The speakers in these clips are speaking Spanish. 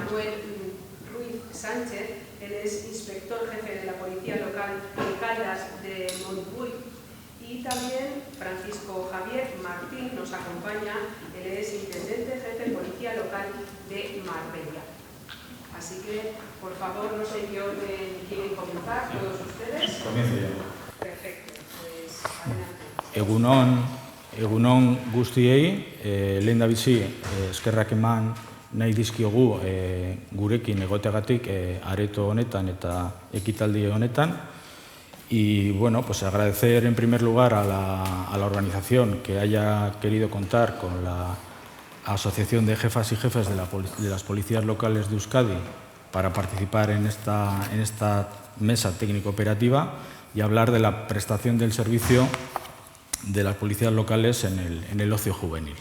Manuel Ruiz Sánchez, él es inspector jefe de la Policía Local de Caldas de Montbui, y también Francisco Javier Martín nos acompaña, él es intendente jefe de Policía Local de Marbella. Así que, por favor, no sé en qué orden quieren comenzar todos ustedes. Comienzo yo. Perfecto, pues adelante. Egunon guztiei, lehendabizi eskerrak eman nahi dizkiogu gurekin egoteagatik areto honetan eta ekitaldi honetan. Y bueno, pues agradecer en primer lugar a la organización que haya querido contar con la Asociación de Jefas y Jefes de las Policías Locales de Euskadi para participar en esta mesa técnico-operativa y hablar de la prestación del servicio de las policías locales en el ocio juvenil.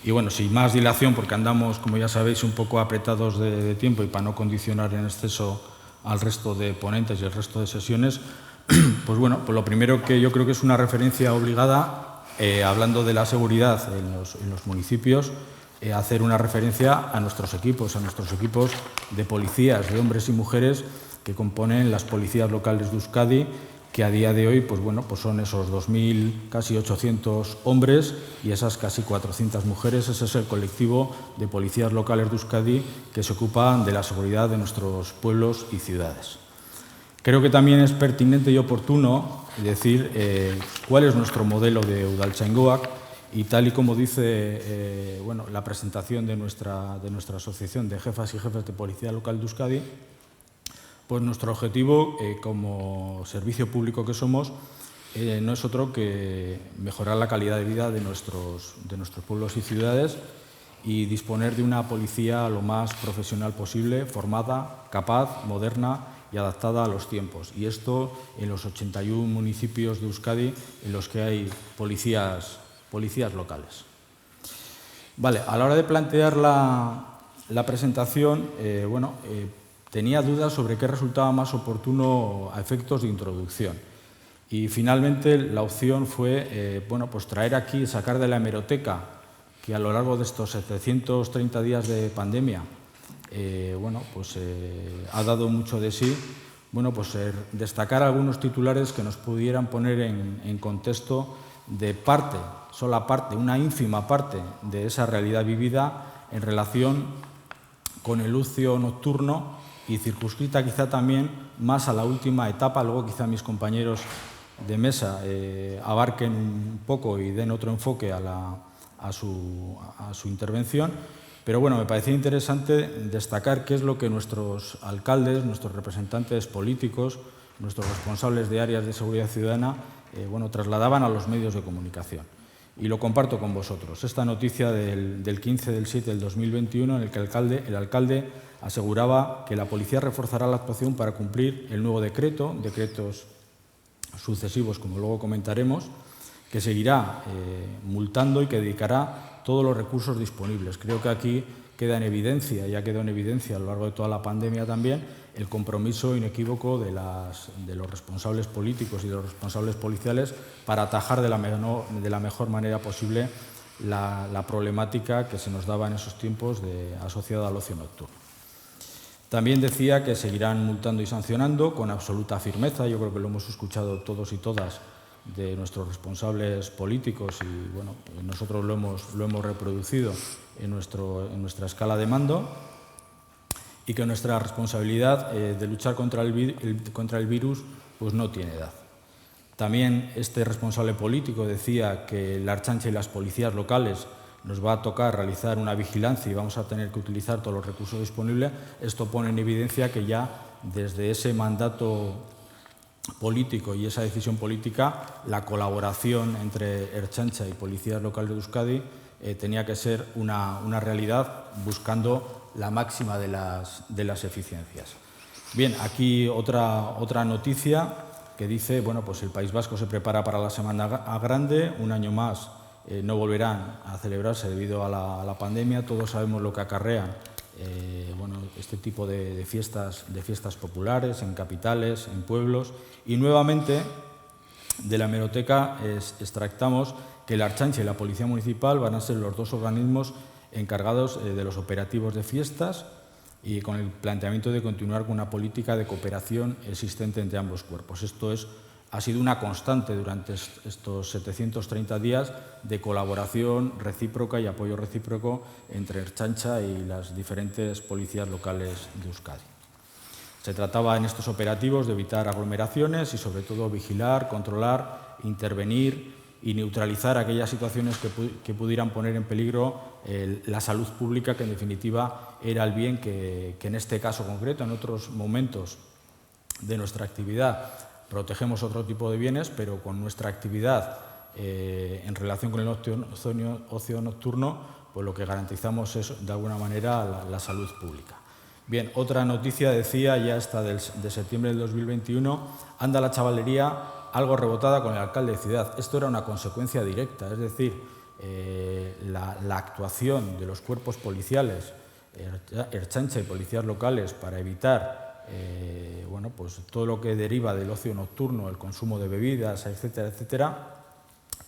Y bueno, sin más dilación, porque andamos, como ya sabéis, un poco apretados de tiempo y para no condicionar en exceso al resto de ponentes y el resto de sesiones, pues bueno, pues lo primero que yo creo que es una referencia obligada, hablando de la seguridad en los municipios, hacer una referencia a nuestros equipos de policías, de hombres y mujeres que componen las policías locales de Euskadi, que a día de hoy pues bueno, pues son esos 2.000, casi 800 hombres y esas casi 400 mujeres. Ese es el colectivo de policías locales de Euskadi que se ocupan de la seguridad de nuestros pueblos y ciudades. Creo que también es pertinente y oportuno decir cuál es nuestro modelo de Udaltzaingoak, y tal y como dice bueno, la presentación de nuestra asociación de jefas y jefes de Policía Local de Euskadi, pues nuestro objetivo como servicio público que somos no es otro que mejorar la calidad de vida de nuestros pueblos y ciudades y disponer de una policía lo más profesional posible, formada, capaz, moderna y adaptada a los tiempos. Y esto en los 81 municipios de Euskadi en los que hay policías locales. Vale, a la hora de plantear la presentación, tenía dudas sobre qué resultaba más oportuno a efectos de introducción. Y finalmente la opción fue pues traer aquí, sacar de la hemeroteca, que a lo largo de estos 730 días de pandemia ha dado mucho de sí, destacar algunos titulares que nos pudieran poner en contexto de sola parte, una ínfima parte de esa realidad vivida en relación con el ocio nocturno y circunscrita quizá también más a la última etapa. Luego quizá mis compañeros de mesa abarquen un poco y den otro enfoque a su intervención. Pero bueno, me parecía interesante destacar qué es lo que nuestros alcaldes, nuestros representantes políticos, nuestros responsables de áreas de seguridad ciudadana trasladaban a los medios de comunicación. Y lo comparto con vosotros. Esta noticia del 15 del 7 del 2021 en el que el alcalde aseguraba que la policía reforzará la actuación para cumplir el nuevo decretos sucesivos, como luego comentaremos, que seguirá multando y que dedicará todos los recursos disponibles. Creo que aquí queda en evidencia, y ha quedado en evidencia a lo largo de toda la pandemia también, el compromiso inequívoco de los responsables políticos y de los responsables policiales para atajar de la mejor manera posible la problemática que se nos daba en esos tiempos asociada al ocio nocturno. También decía que seguirán multando y sancionando con absoluta firmeza. Yo creo que lo hemos escuchado todos y todas de nuestros responsables políticos y nosotros lo hemos reproducido en nuestra escala de mando, y que nuestra responsabilidad de luchar contra el virus pues no tiene edad. También este responsable político decía que la Ertzaintza y las policías locales nos va a tocar realizar una vigilancia y vamos a tener que utilizar todos los recursos disponibles. Esto pone en evidencia que ya desde ese mandato político y esa decisión política, la colaboración entre Ertzaintza y policías locales de Euskadi tenía que ser una realidad, buscando la máxima de las eficiencias. Bien, aquí otra noticia que dice, pues el País Vasco se prepara para la Semana Grande. Un año más no volverán a celebrarse debido a la pandemia. Todos sabemos lo que acarrean este tipo de fiestas populares en capitales, en pueblos. Y nuevamente de la hemeroteca extractamos que la Ertzaintza y la Policía Municipal van a ser los dos organismos encargados de los operativos de fiestas, y con el planteamiento de continuar con una política de cooperación existente entre ambos cuerpos. Esto ha sido una constante durante estos 730 días de colaboración recíproca y apoyo recíproco entre Ertzaintza y las diferentes policías locales de Euskadi. Se trataba en estos operativos de evitar aglomeraciones y, sobre todo, vigilar, controlar, intervenir y neutralizar aquellas situaciones que pudieran poner en peligro la salud pública, que en definitiva era el bien que en este caso concreto, en otros momentos de nuestra actividad, protegemos otro tipo de bienes, pero con nuestra actividad en relación con el ocio nocturno, pues lo que garantizamos es de alguna manera la salud pública. Bien, otra noticia decía, ya esta de septiembre del 2021, anda la chavalería algo rebotada con el alcalde de ciudad. Esto era una consecuencia directa, es decir, la actuación de los cuerpos policiales, Ertzaintza y policías locales, para evitar bueno, pues todo lo que deriva del ocio nocturno, el consumo de bebidas, etcétera, etcétera,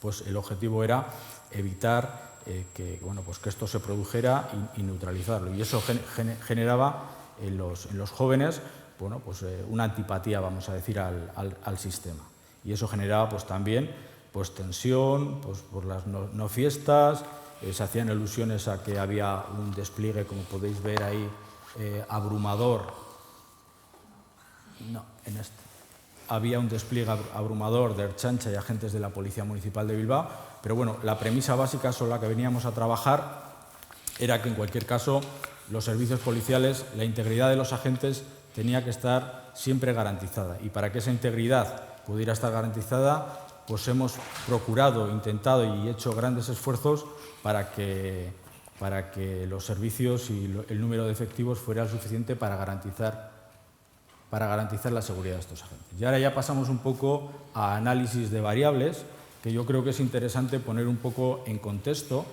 pues el objetivo era evitar que esto se produjera y neutralizarlo. Y eso generaba en los jóvenes una antipatía, vamos a decir, al sistema. Y eso generaba también tensión por las no fiestas, se hacían alusiones a que había un despliegue, como podéis ver ahí, abrumador. No, en este. Había un despliegue abrumador de Ertzaintza y agentes de la Policía Municipal de Bilbao, pero bueno, la premisa básica sobre la que veníamos a trabajar era que en cualquier caso los servicios policiales, la integridad de los agentes tenía que estar siempre garantizada, y para que esa integridad pudiera estar garantizada, pues hemos procurado, intentado y hecho grandes esfuerzos para que los servicios y el número de efectivos fuera suficiente para garantizar la seguridad de estos agentes. Y ahora ya pasamos un poco a análisis de variables, que yo creo que es interesante poner un poco en contexto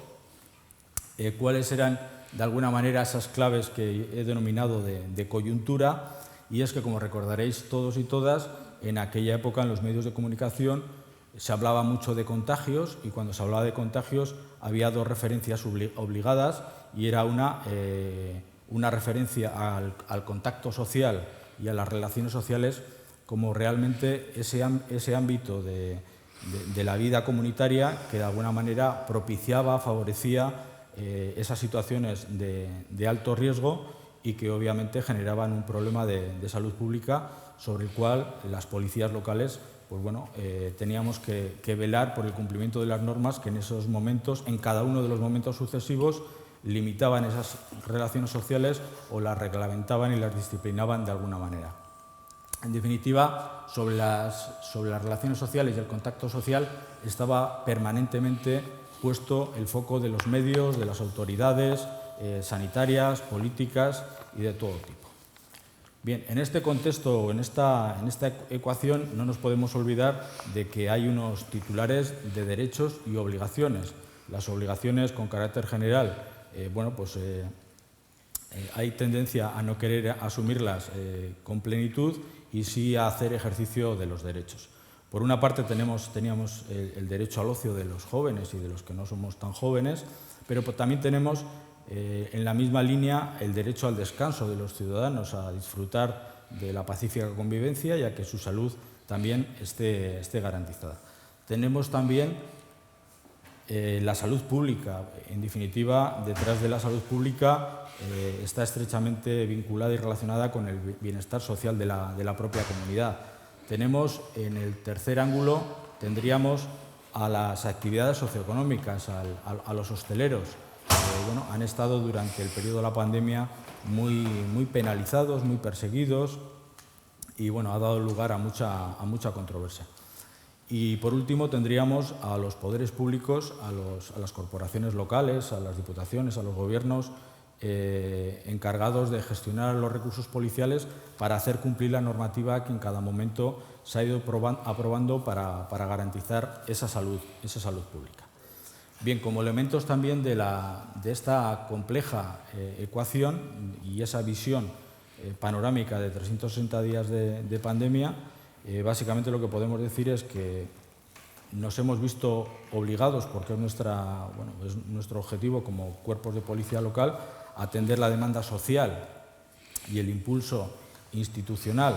cuáles eran, de alguna manera, esas claves que he denominado de coyuntura, y es que, como recordaréis todos y todas, en aquella época en los medios de comunicación se hablaba mucho de contagios, y cuando se hablaba de contagios había dos referencias obligadas, y era una referencia al contacto social y a las relaciones sociales como realmente ese ámbito de la vida comunitaria que de alguna manera propiciaba, favorecía esas situaciones de alto riesgo y que obviamente generaban un problema de salud pública sobre el cual las policías locales teníamos que velar por el cumplimiento de las normas que en esos momentos, en cada uno de los momentos sucesivos, limitaban esas relaciones sociales o las reglamentaban y las disciplinaban de alguna manera. En definitiva, sobre las relaciones sociales y el contacto social estaba permanentemente puesto el foco de los medios, de las autoridades sanitarias, políticas y de todo tipo. Bien, en este contexto, en esta ecuación, no nos podemos olvidar de que hay unos titulares de derechos y obligaciones. Las obligaciones con carácter general, hay tendencia a no querer asumirlas con plenitud y sí a hacer ejercicio de los derechos. Por una parte teníamos el derecho al ocio de los jóvenes y de los que no somos tan jóvenes, pero también tenemos en la misma línea el derecho al descanso de los ciudadanos, a disfrutar de la pacífica convivencia y a que su salud también esté garantizada. Tenemos también la salud pública. En definitiva, detrás de la salud pública está estrechamente vinculada y relacionada con el bienestar social de la propia comunidad. Tenemos, en el tercer ángulo, tendríamos a las actividades socioeconómicas, a los hosteleros. Han estado durante el periodo de la pandemia muy penalizados, muy perseguidos y ha dado lugar a mucha controversia. Y por último tendríamos a los poderes públicos, a las corporaciones locales, a las diputaciones, a los gobiernos encargados de gestionar los recursos policiales para hacer cumplir la normativa que en cada momento se ha ido aprobando para garantizar esa salud pública. Bien, como elementos también de esta compleja ecuación y esa visión panorámica de 360 días de pandemia, básicamente lo que podemos decir es que nos hemos visto obligados, porque es nuestro objetivo como cuerpos de policía local, a atender la demanda social y el impulso institucional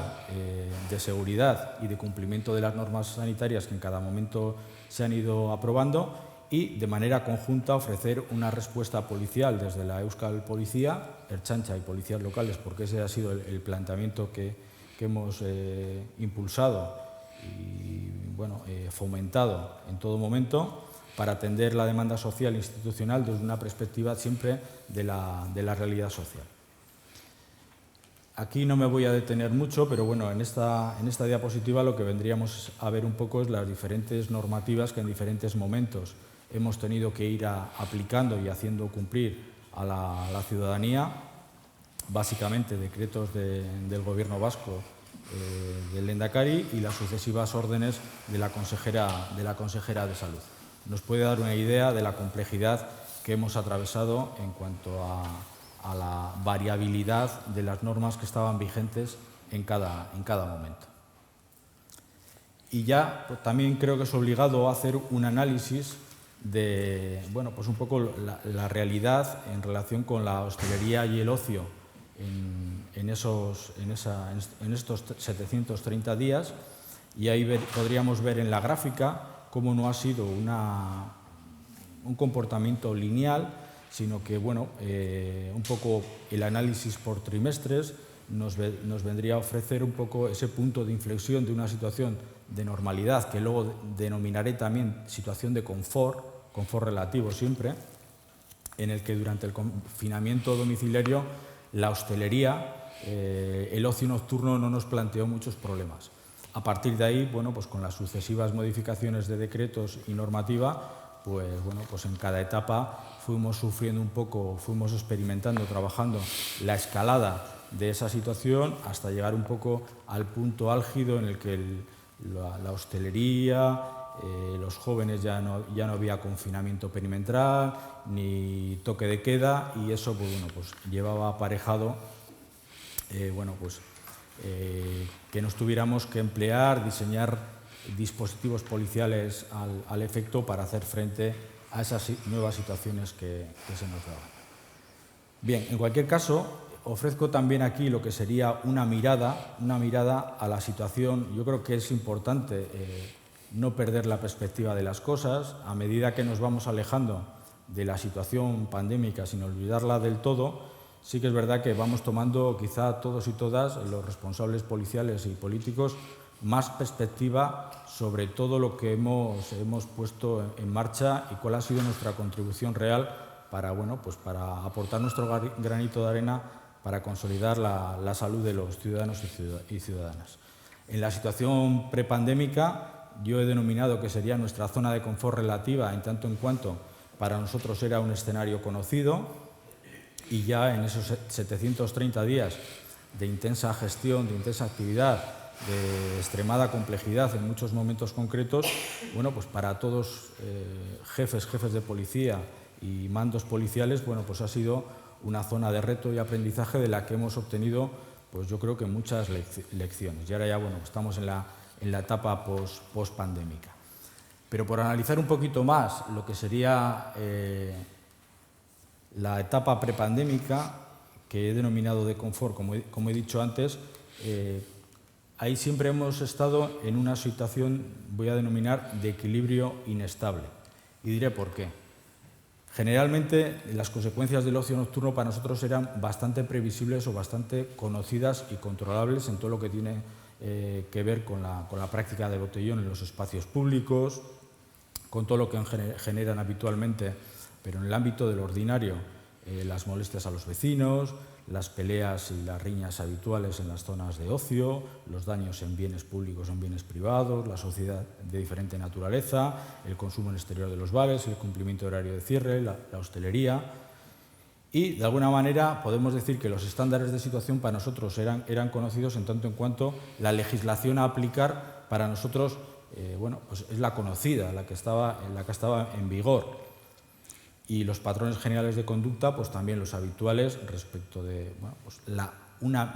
de seguridad y de cumplimiento de las normas sanitarias que en cada momento se han ido aprobando, y de manera conjunta ofrecer una respuesta policial desde la Euskal Policía, Ertzaintza y policías locales, porque ese ha sido el planteamiento que hemos impulsado y fomentado en todo momento para atender la demanda social e institucional desde una perspectiva siempre de la realidad social. Aquí no me voy a detener mucho, pero bueno, en esta diapositiva lo que vendríamos a ver un poco es las diferentes normativas que en diferentes momentos hemos tenido que ir aplicando y haciendo cumplir a la ciudadanía, básicamente decretos del Gobierno vasco, del Lehendakari, y las sucesivas órdenes de la consejera de Salud. Nos puede dar una idea de la complejidad que hemos atravesado en cuanto a la variabilidad de las normas que estaban vigentes en cada momento. Y ya pues, también creo que es obligado hacer un análisis de un poco la realidad en relación con la hostelería y el ocio en estos 730 días, y ahí podríamos ver en la gráfica cómo no ha sido un comportamiento lineal, sino que un poco el análisis por trimestres nos vendría a ofrecer un poco ese punto de inflexión de una situación de normalidad, que luego denominaré también situación de confort relativo siempre, en el que durante el confinamiento domiciliario la hostelería, el ocio nocturno no nos planteó muchos problemas. A partir de ahí, pues con las sucesivas modificaciones de decretos y normativa, pues en cada etapa fuimos sufriendo un poco, fuimos experimentando, trabajando la escalada de esa situación hasta llegar un poco al punto álgido en el que la hostelería, los jóvenes ya no había confinamiento perimetral ni toque de queda, y eso pues llevaba aparejado que nos tuviéramos que emplear, diseñar dispositivos policiales al efecto para hacer frente a esas nuevas situaciones que se nos daban. Bien, en cualquier caso, ofrezco también aquí lo que sería una mirada a la situación. Yo creo que es importante no perder la perspectiva de las cosas. A medida que nos vamos alejando de la situación pandémica sin olvidarla del todo, sí que es verdad que vamos tomando, quizá todos y todas, los responsables policiales y políticos, más perspectiva sobre todo lo que hemos puesto en marcha y cuál ha sido nuestra contribución real para aportar nuestro granito de arena para consolidar la salud de los ciudadanos y ciudadanas. En la situación prepandémica, yo he denominado que sería nuestra zona de confort relativa, en tanto en cuanto para nosotros era un escenario conocido, y ya en esos 730 días de intensa gestión, de intensa actividad, de extremada complejidad en muchos momentos concretos, pues para todos jefes de policía y mandos policiales, pues ha sido una zona de reto y aprendizaje de la que hemos obtenido, pues yo creo que muchas lecciones. Y ahora ya, estamos en la etapa post-pandémica. Pero por analizar un poquito más lo que sería la etapa prepandémica, que he denominado de confort, como he dicho antes, ahí siempre hemos estado en una situación, voy a denominar, de equilibrio inestable. Y diré por qué. Generalmente, las consecuencias del ocio nocturno para nosotros eran bastante previsibles o bastante conocidas y controlables en todo lo que tiene que ver con la práctica de botellón en los espacios públicos, con todo lo que generan habitualmente, pero en el ámbito del ordinario, las molestias a los vecinos, las peleas y las riñas habituales en las zonas de ocio, los daños en bienes públicos o en bienes privados, la sociedad de diferente naturaleza, el consumo en exterior de los bares, el cumplimiento horario de cierre, la hostelería. Y, de alguna manera, podemos decir que los estándares de situación para nosotros eran conocidos en tanto en cuanto la legislación a aplicar para nosotros pues es la conocida, la que estaba en vigor. Y los patrones generales de conducta, pues también los habituales respecto de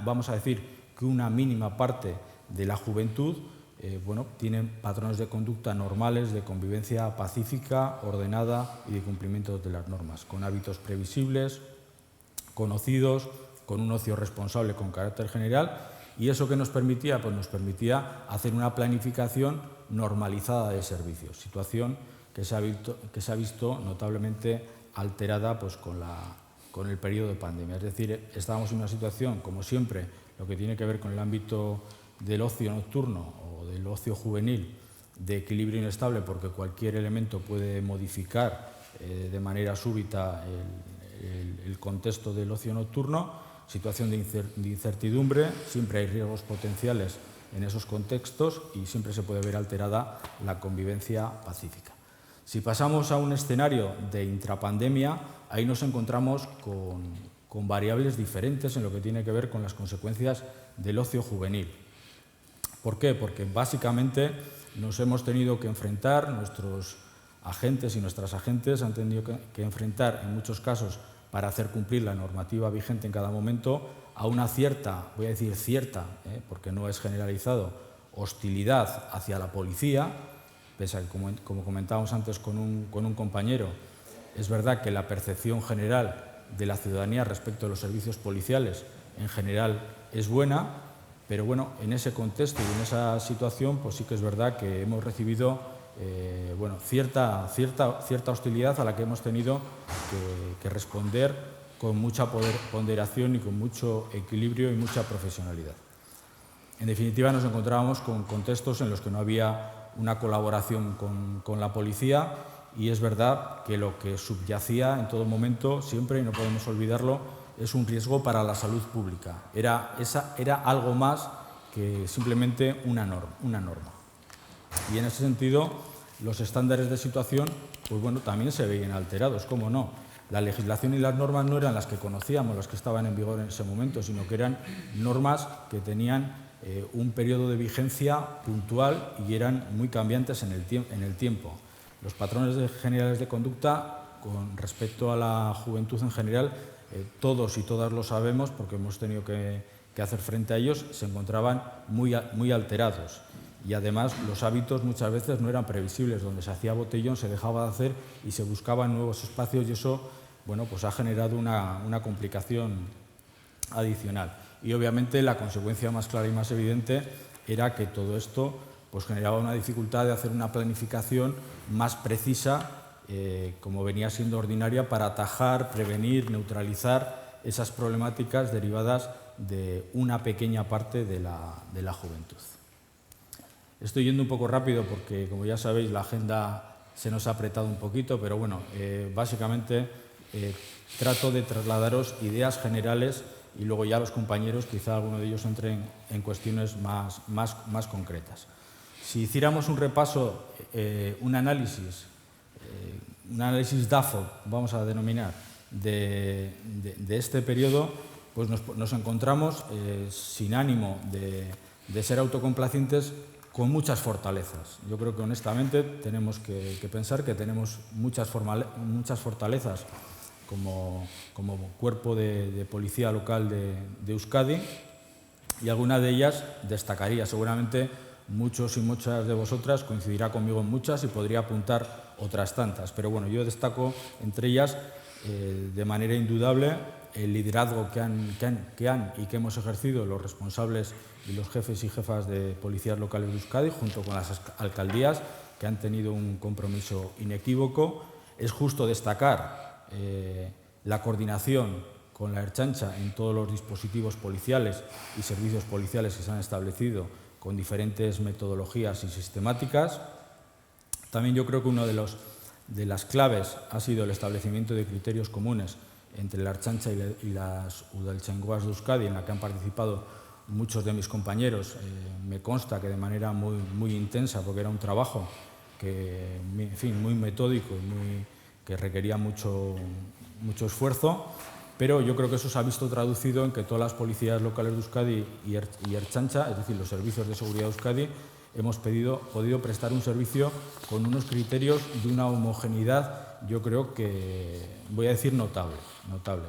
vamos a decir que una mínima parte de la juventud tienen patrones de conducta normales, de convivencia pacífica, ordenada y de cumplimiento de las normas, con hábitos previsibles, conocidos, con un ocio responsable con carácter general. ¿Y eso qué nos permitía? Pues nos permitía hacer una planificación normalizada de servicios, situación que se ha visto notablemente alterada pues, con el periodo de pandemia. Es decir, estábamos en una situación, como siempre, lo que tiene que ver con el ámbito del ocio nocturno o del ocio juvenil, de equilibrio inestable, porque cualquier elemento puede modificar de manera súbita el contexto del ocio nocturno, situación de incertidumbre, siempre hay riesgos potenciales en esos contextos y siempre se puede ver alterada la convivencia pacífica. Si pasamos a un escenario de intrapandemia, ahí nos encontramos con variables diferentes en lo que tiene que ver con las consecuencias del ocio juvenil. ¿Por qué? Porque básicamente nos hemos tenido que enfrentar, nuestros agentes y nuestras agentes han tenido que enfrentar en muchos casos para hacer cumplir la normativa vigente en cada momento a una cierta, voy a decir cierta, porque no es generalizado, hostilidad hacia la policía, pese a que, como comentábamos antes con un compañero, es verdad que la percepción general de la ciudadanía respecto a los servicios policiales en general es buena, pero bueno, en ese contexto y en esa situación pues sí que es verdad que hemos recibido cierta hostilidad a la que hemos tenido que responder con mucha ponderación y con mucho equilibrio y mucha profesionalidad. En definitiva, nos encontrábamos con contextos en los que no había una colaboración con la policía y es verdad que lo que subyacía en todo momento, siempre, y no podemos olvidarlo, es un riesgo para la salud pública. Era algo más que simplemente una norma. Y en ese sentido, los estándares de situación pues bueno, también se veían alterados, ¿cómo no? La legislación y las normas no eran las que conocíamos, las que estaban en vigor en ese momento, sino que eran normas que tenían un periodo de vigencia puntual y eran muy cambiantes en el tiempo. Los patrones generales de conducta, con respecto a la juventud en general, todos y todas lo sabemos porque hemos tenido que hacer frente a ellos, se encontraban muy alterados. Y además los hábitos muchas veces no eran previsibles, donde se hacía botellón se dejaba de hacer y se buscaban nuevos espacios y eso bueno, pues ha generado una complicación adicional. Y obviamente la consecuencia más clara y más evidente era que todo esto pues, generaba una dificultad de hacer una planificación más precisa, como venía siendo ordinaria, para atajar, prevenir, neutralizar esas problemáticas derivadas de una pequeña parte de la juventud. Estoy yendo un poco rápido porque, como ya sabéis, la agenda se nos ha apretado un poquito, pero bueno, básicamente trato de trasladaros ideas generales y luego ya los compañeros, quizá alguno de ellos entren en cuestiones más concretas. Si hiciéramos un repaso, un análisis DAFO, vamos a denominar, de este periodo, pues nos encontramos sin ánimo de ser autocomplacientes, con muchas fortalezas. Yo creo que honestamente tenemos que pensar que tenemos muchas fortalezas como cuerpo de policía local de Euskadi y alguna de ellas destacaría. Seguramente muchos y muchas de vosotras coincidirá conmigo en muchas y podría apuntar otras tantas. Pero bueno, yo destaco entre ellas de manera indudable el liderazgo que han y que hemos ejercido los responsables y los jefes y jefas de policías locales de Euskadi, junto con las alcaldías, que han tenido un compromiso inequívoco. Es justo destacar la coordinación con la Ertzaintza en todos los dispositivos policiales y servicios policiales que se han establecido con diferentes metodologías y sistemáticas. También yo creo que una de las claves ha sido el establecimiento de criterios comunes entre la Ertzaintza y las Udaltzaingoas de Euskadi, en la que han participado muchos de mis compañeros. Me consta que de manera muy intensa, porque era un trabajo que, en fin, muy metódico y que requería mucho esfuerzo, pero yo creo que eso se ha visto traducido en que todas las policías locales de Euskadi y Ertzaintza, es decir, los servicios de seguridad de Euskadi, hemos podido prestar un servicio con unos criterios de una homogeneidad, yo creo que, voy a decir, notable.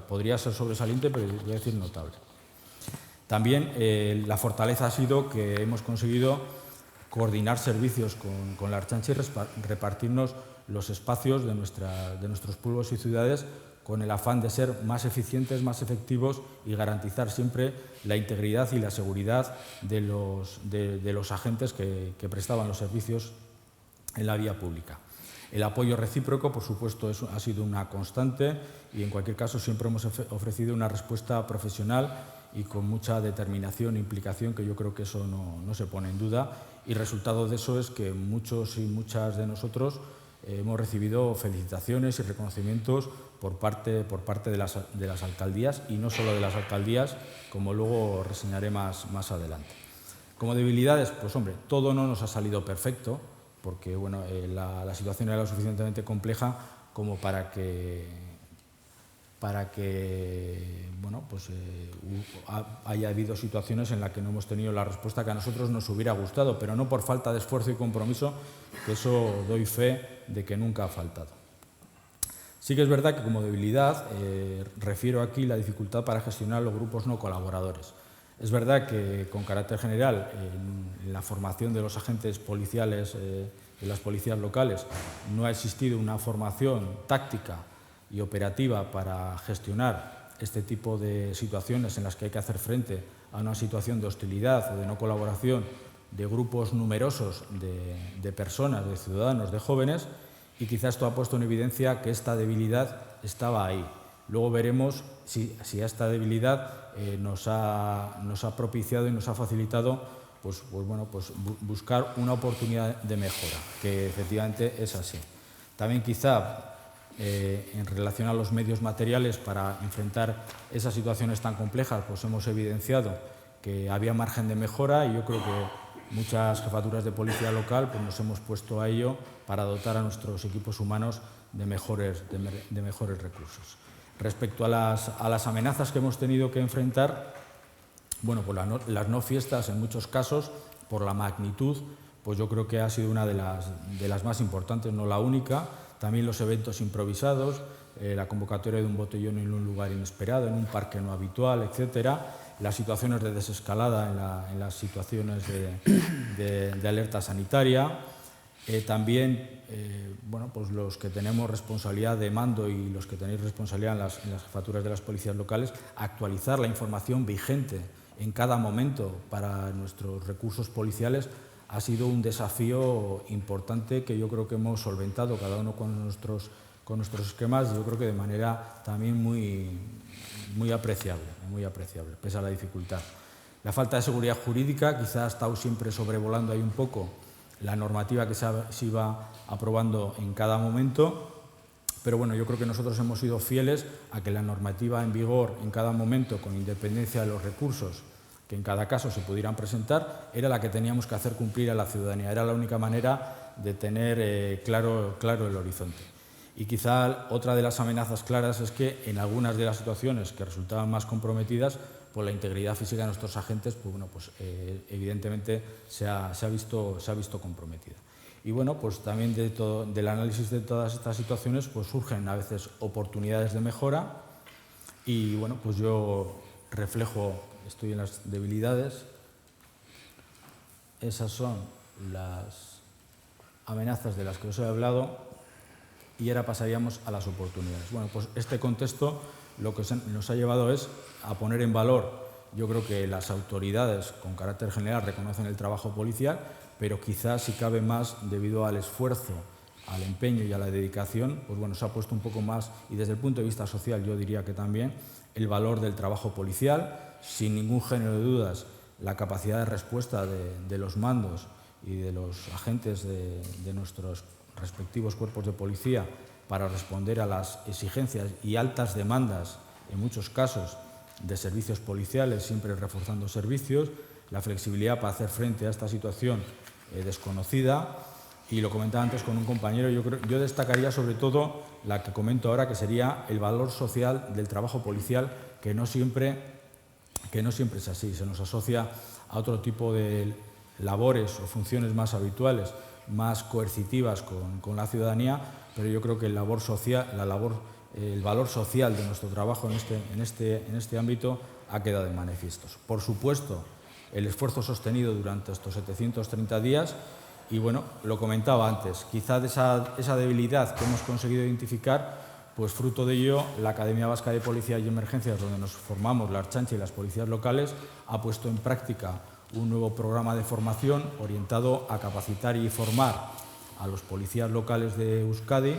Podría ser sobresaliente, pero voy a decir notable. También la fortaleza ha sido que hemos conseguido coordinar servicios con la Ertzaintza y repartirnos los espacios de nuestros pueblos y ciudades con el afán de ser más eficientes, más efectivos y garantizar siempre la integridad y la seguridad de los agentes que prestaban los servicios en la vía pública. El apoyo recíproco, por supuesto, ha sido una constante y, en cualquier caso, siempre hemos ofrecido una respuesta profesional y con mucha determinación e implicación, que yo creo que eso no se pone en duda. Y resultado de eso es que muchos y muchas de nosotros hemos recibido felicitaciones y reconocimientos por parte de las alcaldías, y no solo de las alcaldías, como luego reseñaré más adelante. Como debilidades, pues hombre, todo no nos ha salido perfecto, porque bueno, la situación era lo suficientemente compleja como para que bueno, pues, haya habido situaciones en las que no hemos tenido la respuesta que a nosotros nos hubiera gustado, pero no por falta de esfuerzo y compromiso, que eso doy fe de que nunca ha faltado. Sí que es verdad que como debilidad refiero aquí la dificultad para gestionar los grupos no colaboradores. Es verdad que con carácter general en la formación de los agentes policiales de las policías locales no ha existido una formación táctica y operativa para gestionar este tipo de situaciones en las que hay que hacer frente a una situación de hostilidad o de no colaboración de grupos numerosos de personas, de ciudadanos, de jóvenes, y quizás esto ha puesto en evidencia que esta debilidad estaba ahí. Luego veremos si esta debilidad nos ha propiciado y nos ha facilitado pues buscar una oportunidad de mejora, que efectivamente es así. También quizá en relación a los medios materiales para enfrentar esas situaciones tan complejas, pues hemos evidenciado que había margen de mejora, y yo creo que muchas jefaturas de policía local pues nos hemos puesto a ello para dotar a nuestros equipos humanos de mejores recursos. Respecto a las amenazas que hemos tenido que enfrentar, bueno, pues las no fiestas en muchos casos, por la magnitud, pues yo creo que ha sido una de las más importantes, no la única. También los eventos improvisados, la convocatoria de un botellón en un lugar inesperado, en un parque no habitual, etcétera. Las situaciones de desescalada en las situaciones de alerta sanitaria. También, bueno, pues los que tenemos responsabilidad de mando y los que tenéis responsabilidad en las jefaturas de las policías locales, actualizar la información vigente en cada momento para nuestros recursos policiales ha sido un desafío importante que yo creo que hemos solventado cada uno con nuestros esquemas, yo creo que de manera también muy apreciable, pese a la dificultad. La falta de seguridad jurídica quizá ha estado siempre sobrevolando ahí un poco la normativa que se iba aprobando en cada momento, pero bueno, yo creo que nosotros hemos sido fieles a que la normativa en vigor en cada momento, con independencia de los recursos que en cada caso se pudieran presentar, era la que teníamos que hacer cumplir a la ciudadanía. Era la única manera de tener claro el horizonte. Y quizá otra de las amenazas claras es que en algunas de las situaciones que resultaban más comprometidas, pues la integridad física de nuestros agentes, pues bueno, pues evidentemente se ha visto comprometida. Y bueno, pues también del análisis de todas estas situaciones, pues surgen a veces oportunidades de mejora, y bueno, pues yo estoy en las debilidades. Esas son las amenazas de las que os he hablado, y ahora pasaríamos a las oportunidades. Bueno, pues este contexto lo que nos ha llevado es a poner en valor, yo creo que las autoridades con carácter general reconocen el trabajo policial, pero quizás si cabe más debido al esfuerzo, al empeño y a la dedicación, pues bueno, se ha puesto un poco más, y desde el punto de vista social yo diría que también, el valor del trabajo policial. Sin ningún género de dudas, la capacidad de respuesta de los mandos y de los agentes de nuestros respectivos cuerpos de policía para responder a las exigencias y altas demandas, en muchos casos, de servicios policiales, siempre reforzando servicios, la flexibilidad para hacer frente a esta situación desconocida. Y lo comentaba antes con un compañero, yo destacaría sobre todo la que comento ahora, que sería el valor social del trabajo policial, que no siempre es así. Se nos asocia a otro tipo de labores o funciones más habituales, más coercitivas con la ciudadanía, pero yo creo que el valor social de nuestro trabajo en este ámbito ha quedado de manifiesto. Por supuesto, el esfuerzo sostenido durante estos 730 días, y bueno, lo comentaba antes, quizá de esa debilidad que hemos conseguido identificar, pues fruto de ello, la Academia Vasca de Policía y Emergencias, donde nos formamos la Ertzaintza y las policías locales, ha puesto en práctica un nuevo programa de formación orientado a capacitar y formar a los policías locales de Euskadi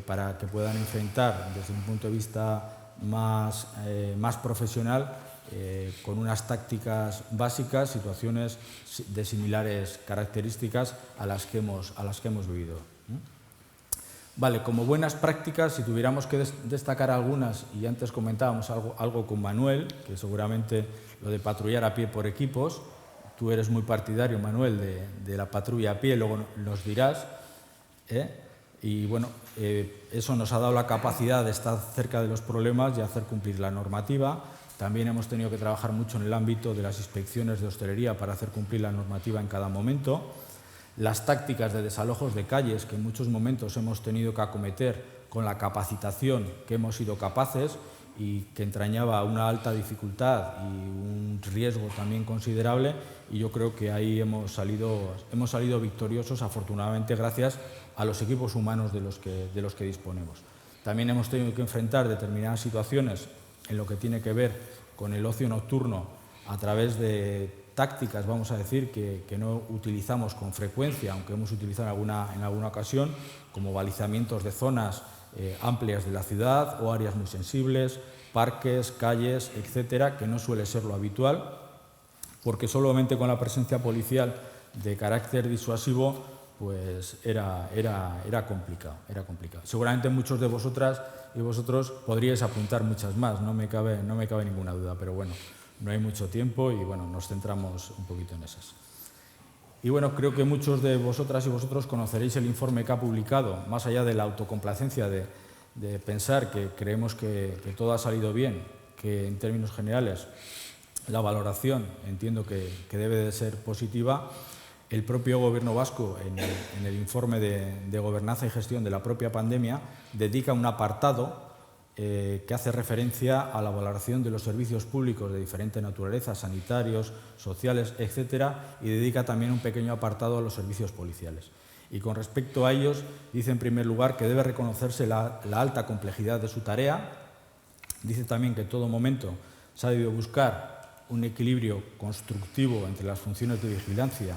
para que puedan enfrentar desde un punto de vista más profesional, con unas tácticas básicas, situaciones de similares características a las que hemos vivido. Vale, como buenas prácticas, si tuviéramos que destacar algunas, y antes comentábamos algo con Manuel, que seguramente lo de patrullar a pie por equipos, tú eres muy partidario, Manuel, de la patrulla a pie, luego nos dirás, y bueno, eso nos ha dado la capacidad de estar cerca de los problemas y hacer cumplir la normativa. También hemos tenido que trabajar mucho en el ámbito de las inspecciones de hostelería para hacer cumplir la normativa en cada momento. Las tácticas de desalojos de calles que en muchos momentos hemos tenido que acometer con la capacitación que hemos sido capaces y que entrañaba una alta dificultad y un riesgo también considerable, y yo creo que ahí hemos salido victoriosos, afortunadamente, gracias a los equipos humanos de los que disponemos. También hemos tenido que enfrentar determinadas situaciones en lo que tiene que ver con el ocio nocturno a través de tácticas, vamos a decir, que no utilizamos con frecuencia, aunque hemos utilizado en alguna ocasión, como balizamientos de zonas amplias de la ciudad o áreas muy sensibles, parques, calles, etcétera, que no suele ser lo habitual, porque solamente con la presencia policial de carácter disuasivo pues era complicado. Seguramente muchos de vosotras y vosotros podríais apuntar muchas más, no me cabe ninguna duda, pero bueno, no hay mucho tiempo y bueno, nos centramos un poquito en esas. Y bueno, creo que muchos de vosotras y vosotros conoceréis el informe que ha publicado, más allá de la autocomplacencia de pensar que creemos que todo ha salido bien, que en términos generales la valoración entiendo que debe de ser positiva. El propio Gobierno vasco, en el informe de gobernanza y gestión de la propia pandemia, dedica un apartado que hace referencia a la valoración de los servicios públicos de diferente naturaleza, sanitarios, sociales, etcétera, y dedica también un pequeño apartado a los servicios policiales. Y con respecto a ellos, dice en primer lugar que debe reconocerse la alta complejidad de su tarea. Dice también que en todo momento se ha debido buscar un equilibrio constructivo entre las funciones de vigilancia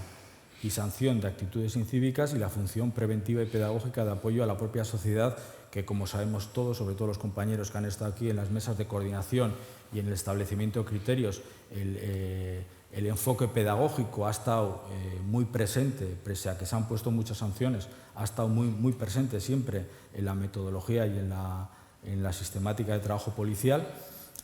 y sanción de actitudes incívicas y la función preventiva y pedagógica de apoyo a la propia sociedad, que, como sabemos todos, sobre todo los compañeros que han estado aquí en las mesas de coordinación y en el establecimiento de criterios, el enfoque pedagógico ha estado muy presente, pese a que se han puesto muchas sanciones, ha estado muy presente siempre en la metodología y en la sistemática de trabajo policial.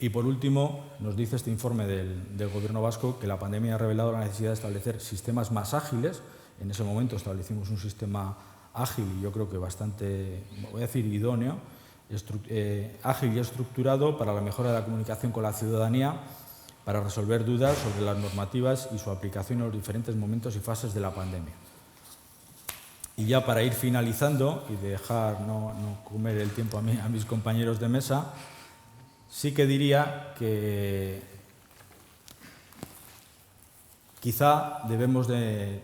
Y por último, nos dice este informe del Gobierno vasco que la pandemia ha revelado la necesidad de establecer sistemas más ágiles. En ese momento establecimos un sistema ágil y yo creo que bastante, voy a decir, idóneo, ágil y estructurado para la mejora de la comunicación con la ciudadanía, para resolver dudas sobre las normativas y su aplicación en los diferentes momentos y fases de la pandemia. Y ya para ir finalizando y dejar no comer el tiempo a mis compañeros de mesa, sí que diría que quizá debemos de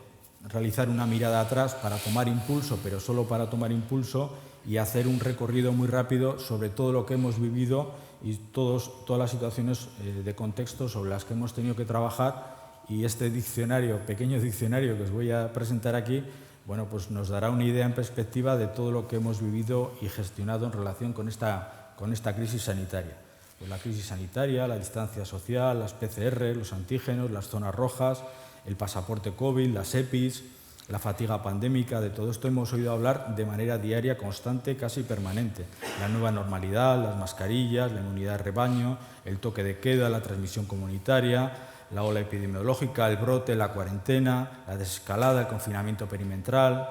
realizar una mirada atrás para tomar impulso, pero solo para tomar impulso, y hacer un recorrido muy rápido sobre todo lo que hemos vivido y todas las situaciones de contexto sobre las que hemos tenido que trabajar. Y este diccionario, pequeño diccionario que os voy a presentar aquí, bueno, pues nos dará una idea en perspectiva de todo lo que hemos vivido y gestionado en relación con esta crisis sanitaria. Pues la crisis sanitaria, la distancia social, las PCR, los antígenos, las zonas rojas, el pasaporte COVID, las EPIs, la fatiga pandémica, de todo esto hemos oído hablar de manera diaria, constante, casi permanente. La nueva normalidad, las mascarillas, la inmunidad de rebaño, el toque de queda, la transmisión comunitaria, la ola epidemiológica, el brote, la cuarentena, la desescalada, el confinamiento perimetral,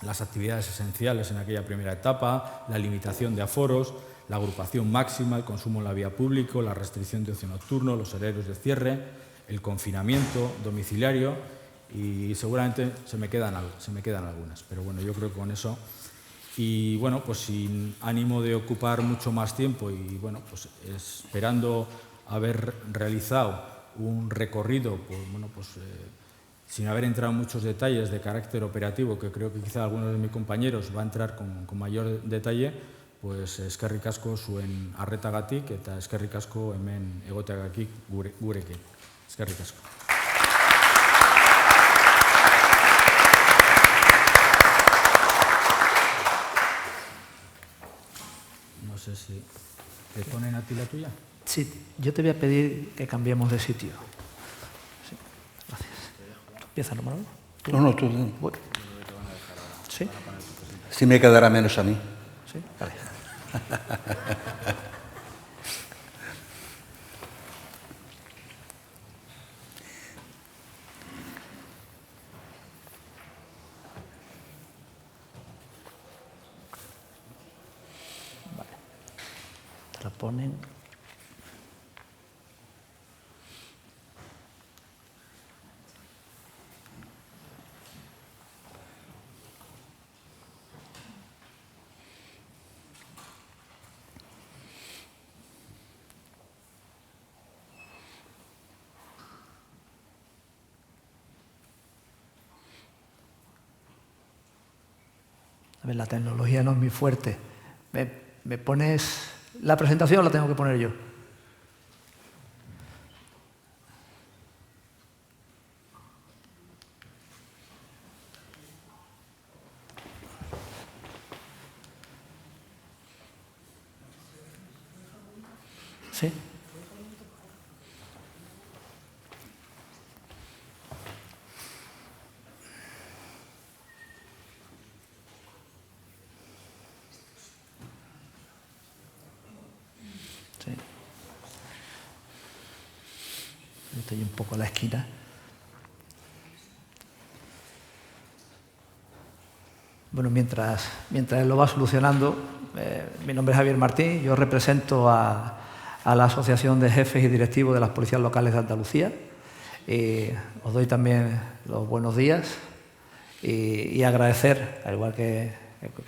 las actividades esenciales en aquella primera etapa, la limitación de aforos, la agrupación máxima, el consumo en la vía pública, la restricción de ocio nocturno, los horarios de cierre, el confinamiento domiciliario, y seguramente se me quedan algunas, pero bueno, yo creo que con eso. Y bueno, pues sin ánimo de ocupar mucho más tiempo y bueno, pues esperando haber realizado un recorrido, pues bueno, pues sin haber entrado en muchos detalles de carácter operativo, que creo que quizá algunos de mis compañeros va a entrar con mayor detalle, pues eskerrik asko zuen arretagatik eta eskerrik asko hemen egoteagatik gurekin. Eskerrik asko. No sé si te ponen a ti la tuya. Sí, yo te voy a pedir que cambiemos de sitio. Sí, gracias. ¿Empieza, no, Manolo? No, tú. Bueno. ¿Sí? Sí me quedará menos a mí. Sí, vale. Te la ponen. A ver, la tecnología no es muy fuerte. ¿Me pones la presentación o la tengo que poner yo? ¿Sí? Sí. Estoy un poco a la esquina. Bueno, mientras él lo va solucionando, mi nombre es Javier Martín, yo represento a la Asociación de Jefes y Directivos de las Policías Locales de Andalucía. Os doy también los buenos días y agradecer, al igual que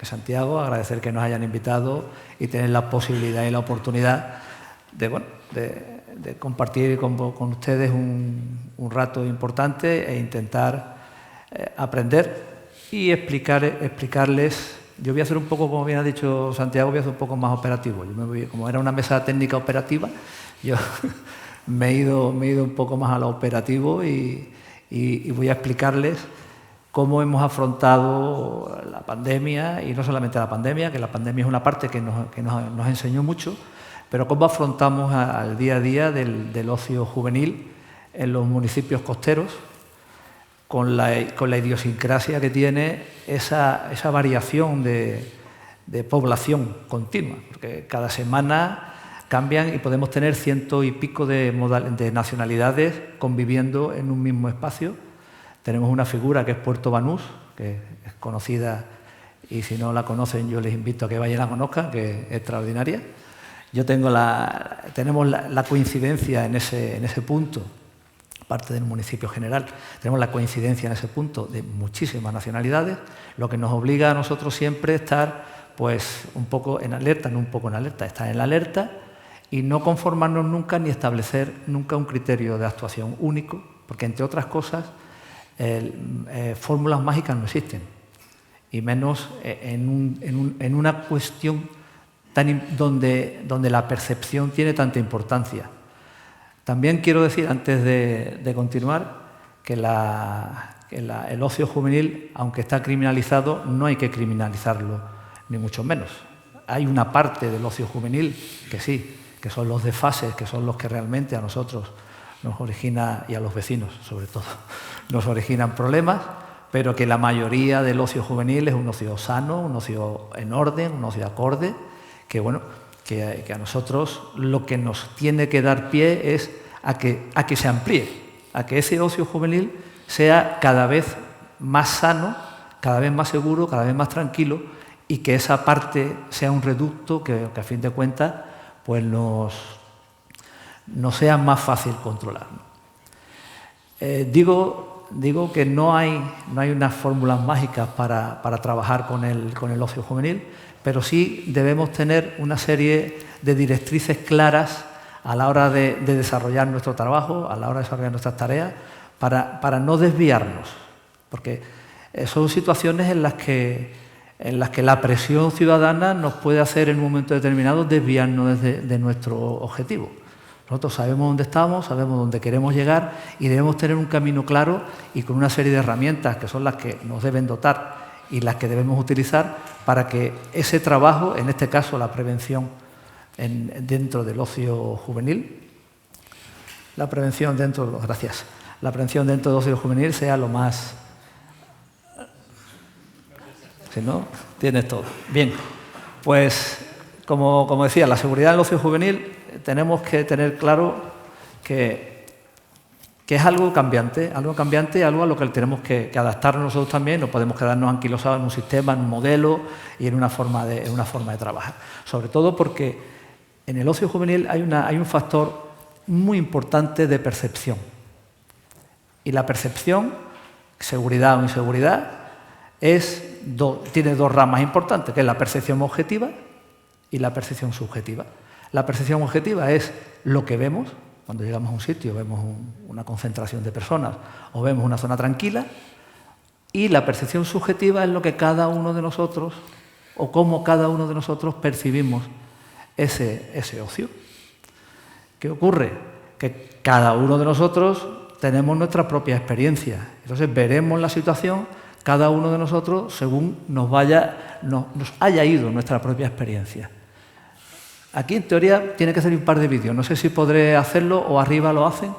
Santiago, agradecer que nos hayan invitado y tener la posibilidad y la oportunidad de compartir con ustedes un rato importante e intentar aprender y explicarles. Yo voy a hacer un poco, como bien ha dicho Santiago, voy a hacer un poco más operativo. Como era una mesa técnica operativa, yo me he ido un poco más a lo operativo y voy a explicarles cómo hemos afrontado la pandemia, y no solamente la pandemia, que la pandemia es una parte que nos enseñó mucho, pero cómo afrontamos al día a día del ocio juvenil en los municipios costeros, con la idiosincrasia que tiene esa variación de población continua, porque cada semana cambian y podemos tener 100 y pico de nacionalidades conviviendo en un mismo espacio. Tenemos una figura que es Puerto Banús, que es conocida, y si no la conocen yo les invito a que vayan a la conozcan, que es extraordinaria. Tenemos la coincidencia en ese punto, parte del municipio general, tenemos la coincidencia en ese punto de muchísimas nacionalidades, lo que nos obliga a nosotros siempre a estar pues un poco en alerta, estar en la alerta y no conformarnos nunca ni establecer nunca un criterio de actuación único, porque entre otras cosas fórmulas mágicas no existen, y menos en una cuestión donde la percepción tiene tanta importancia. También quiero decir, antes de continuar, que el ocio juvenil, aunque está criminalizado, no hay que criminalizarlo, ni mucho menos. Hay una parte del ocio juvenil que sí, que son los desfases, que son los que realmente a nosotros nos origina, y a los vecinos sobre todo, nos originan problemas, pero que la mayoría del ocio juvenil es un ocio sano, un ocio en orden, un ocio acorde, que bueno, que a nosotros lo que nos tiene que dar pie es a que se amplíe, a que ese ocio juvenil sea cada vez más sano, cada vez más seguro, cada vez más tranquilo, y que esa parte sea un reducto que a fin de cuentas pues nos sea más fácil controlar. Digo que no hay unas fórmulas mágicas para trabajar con el ocio juvenil, pero sí debemos tener una serie de directrices claras a la hora de desarrollar nuestro trabajo, a la hora de desarrollar nuestras tareas, para no desviarnos, porque son situaciones en las que en las que la presión ciudadana nos puede hacer en un momento determinado desviarnos de nuestro objetivo. Nosotros sabemos dónde estamos, sabemos dónde queremos llegar y debemos tener un camino claro y con una serie de herramientas que son las que nos deben dotar y las que debemos utilizar para que ese trabajo, en este caso la prevención dentro del ocio juvenil, la prevención dentro del ocio juvenil sea lo más... Si no, tienes todo. Bien, pues como decía, la seguridad del ocio juvenil tenemos que tener claro que es algo cambiante, algo a lo que tenemos que adaptarnos nosotros también. No podemos quedarnos anquilosados en un sistema, en un modelo y en una forma de trabajar. Sobre todo porque en el ocio juvenil hay un factor muy importante de percepción. Y la percepción, seguridad o inseguridad, tiene dos ramas importantes, que es la percepción objetiva y la percepción subjetiva. La percepción objetiva es lo que vemos. Cuando llegamos a un sitio vemos una concentración de personas o vemos una zona tranquila, y la percepción subjetiva es lo que cada uno de nosotros o cómo cada uno de nosotros percibimos ese ocio. ¿Qué ocurre? Que cada uno de nosotros tenemos nuestra propia experiencia. Entonces veremos la situación cada uno de nosotros según nos haya ido nuestra propia experiencia. Aquí, en teoría, tiene que ser un par de vídeos. No sé si podré hacerlo o arriba lo hacen.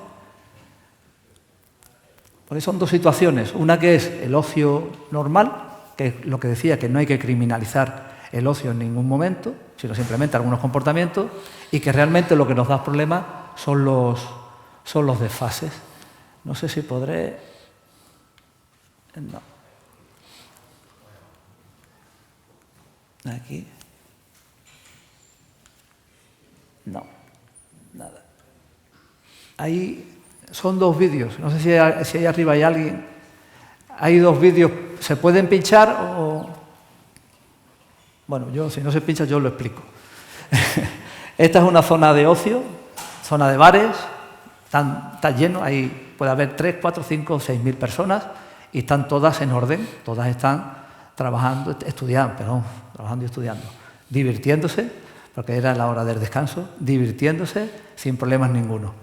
Porque son dos situaciones. Una que es el ocio normal, que es lo que decía, que no hay que criminalizar el ocio en ningún momento, sino simplemente algunos comportamientos, y que realmente lo que nos da problemas son los desfases. No sé si podré... No. Aquí... No, nada. Ahí son dos vídeos. No sé si ahí arriba hay alguien. Hay dos vídeos. ¿Se pueden pinchar o...? Bueno, si no se pincha, yo lo explico. Esta es una zona de ocio, zona de bares. Está lleno. Ahí puede haber 3, 4, 5, 6.000 personas y están todas en orden. Todas están trabajando y estudiando, divirtiéndose, porque era la hora del descanso, divirtiéndose sin problemas ninguno.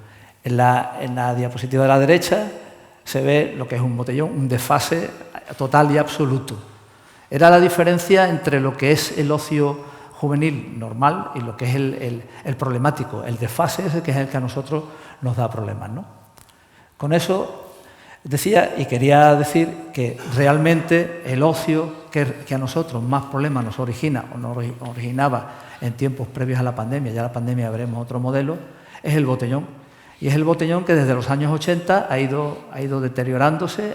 En la diapositiva de la derecha se ve lo que es un botellón, un desfase total y absoluto. Era la diferencia entre lo que es el ocio juvenil normal y lo que es el problemático. El desfase es el que es el que a nosotros nos da problemas, ¿no? Con eso decía y quería decir que realmente el ocio que a nosotros más problemas nos origina o nos originaba en tiempos previos a la pandemia, ya la pandemia veremos otro modelo, es el botellón. Y es el botellón que desde los años 80 ha ido deteriorándose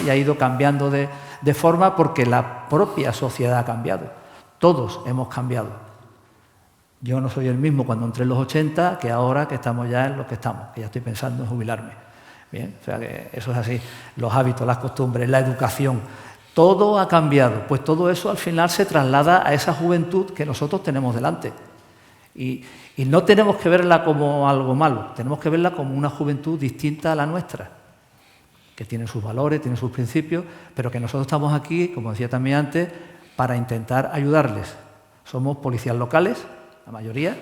y ha ido cambiando de forma porque la propia sociedad ha cambiado. Todos hemos cambiado. Yo no soy el mismo cuando entré en los 80 que ahora que estamos ya en lo que estamos, que ya estoy pensando en jubilarme. Bien, o sea que eso es así. Los hábitos, las costumbres, la educación, todo ha cambiado. Pues todo eso al final se traslada a esa juventud que nosotros tenemos delante. Y no tenemos que verla como algo malo, tenemos que verla como una juventud distinta a la nuestra, que tiene sus valores, tiene sus principios, pero que nosotros estamos aquí, como decía también antes, para intentar ayudarles. Somos policías locales, la mayoría,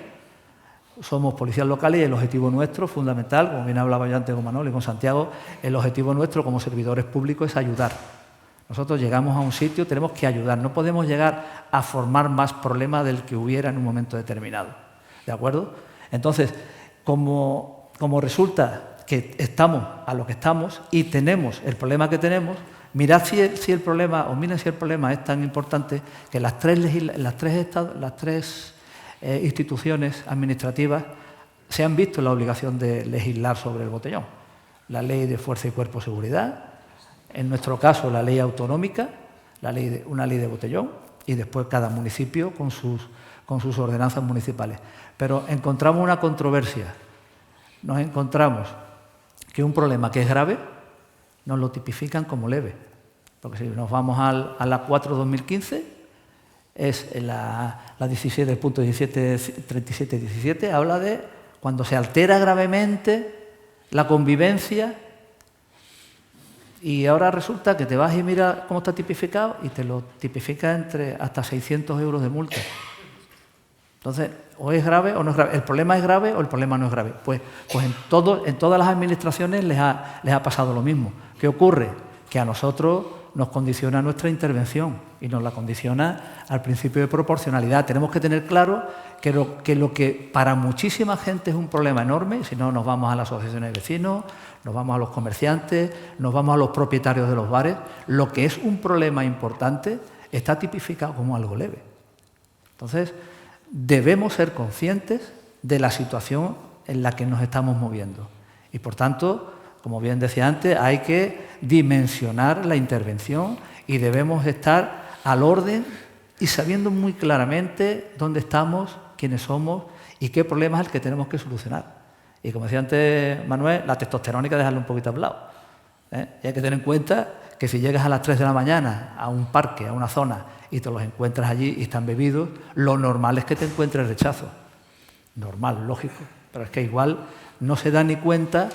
somos policías locales y el objetivo nuestro, fundamental, como bien hablaba yo antes con Manolo y con Santiago, el objetivo nuestro como servidores públicos es ayudar. Nosotros llegamos a un sitio, tenemos que ayudar, no podemos llegar a formar más problemas del que hubiera en un momento determinado. ¿De acuerdo? Entonces, como resulta que estamos a lo que estamos y tenemos el problema que tenemos, miren si el problema es tan importante que las tres instituciones administrativas se han visto en la obligación de legislar sobre el botellón. La Ley de Fuerza y Cuerpo de Seguridad, en nuestro caso la ley autonómica, una ley de botellón, y después cada municipio con sus ordenanzas municipales. Pero encontramos una controversia. Nos encontramos que un problema que es grave nos lo tipifican como leve. Porque si nos vamos a la 4/2015, es la 17, el punto 37-17, habla de cuando se altera gravemente la convivencia Y ahora resulta que te vas y miras cómo está tipificado y te lo tipifica entre hasta 600 euros de multa. Entonces, o es grave o no es grave. ¿El problema es grave o el problema no es grave? Pues en todas las administraciones les ha pasado lo mismo. ¿Qué ocurre? Que a nosotros nos condiciona nuestra intervención y nos la condiciona al principio de proporcionalidad. Tenemos que tener claro que lo que para muchísima gente es un problema enorme, si no nos vamos a las asociaciones de vecinos, nos vamos a los comerciantes, nos vamos a los propietarios de los bares, lo que es un problema importante está tipificado como algo leve. Entonces, debemos ser conscientes de la situación en la que nos estamos moviendo. Y, por tanto, como bien decía antes, hay que dimensionar la intervención y debemos estar al orden y sabiendo muy claramente dónde estamos, quiénes somos y qué problema es el que tenemos que solucionar. Y como decía antes Manuel, la testosterona hay que dejarla un poquito a un lado. Y hay que tener en cuenta que si llegas a las 3 de la mañana a un parque, a una zona, y te los encuentras allí y están bebidos, lo normal es que te encuentres rechazo. Normal, lógico. Pero es que igual no se da ni cuenta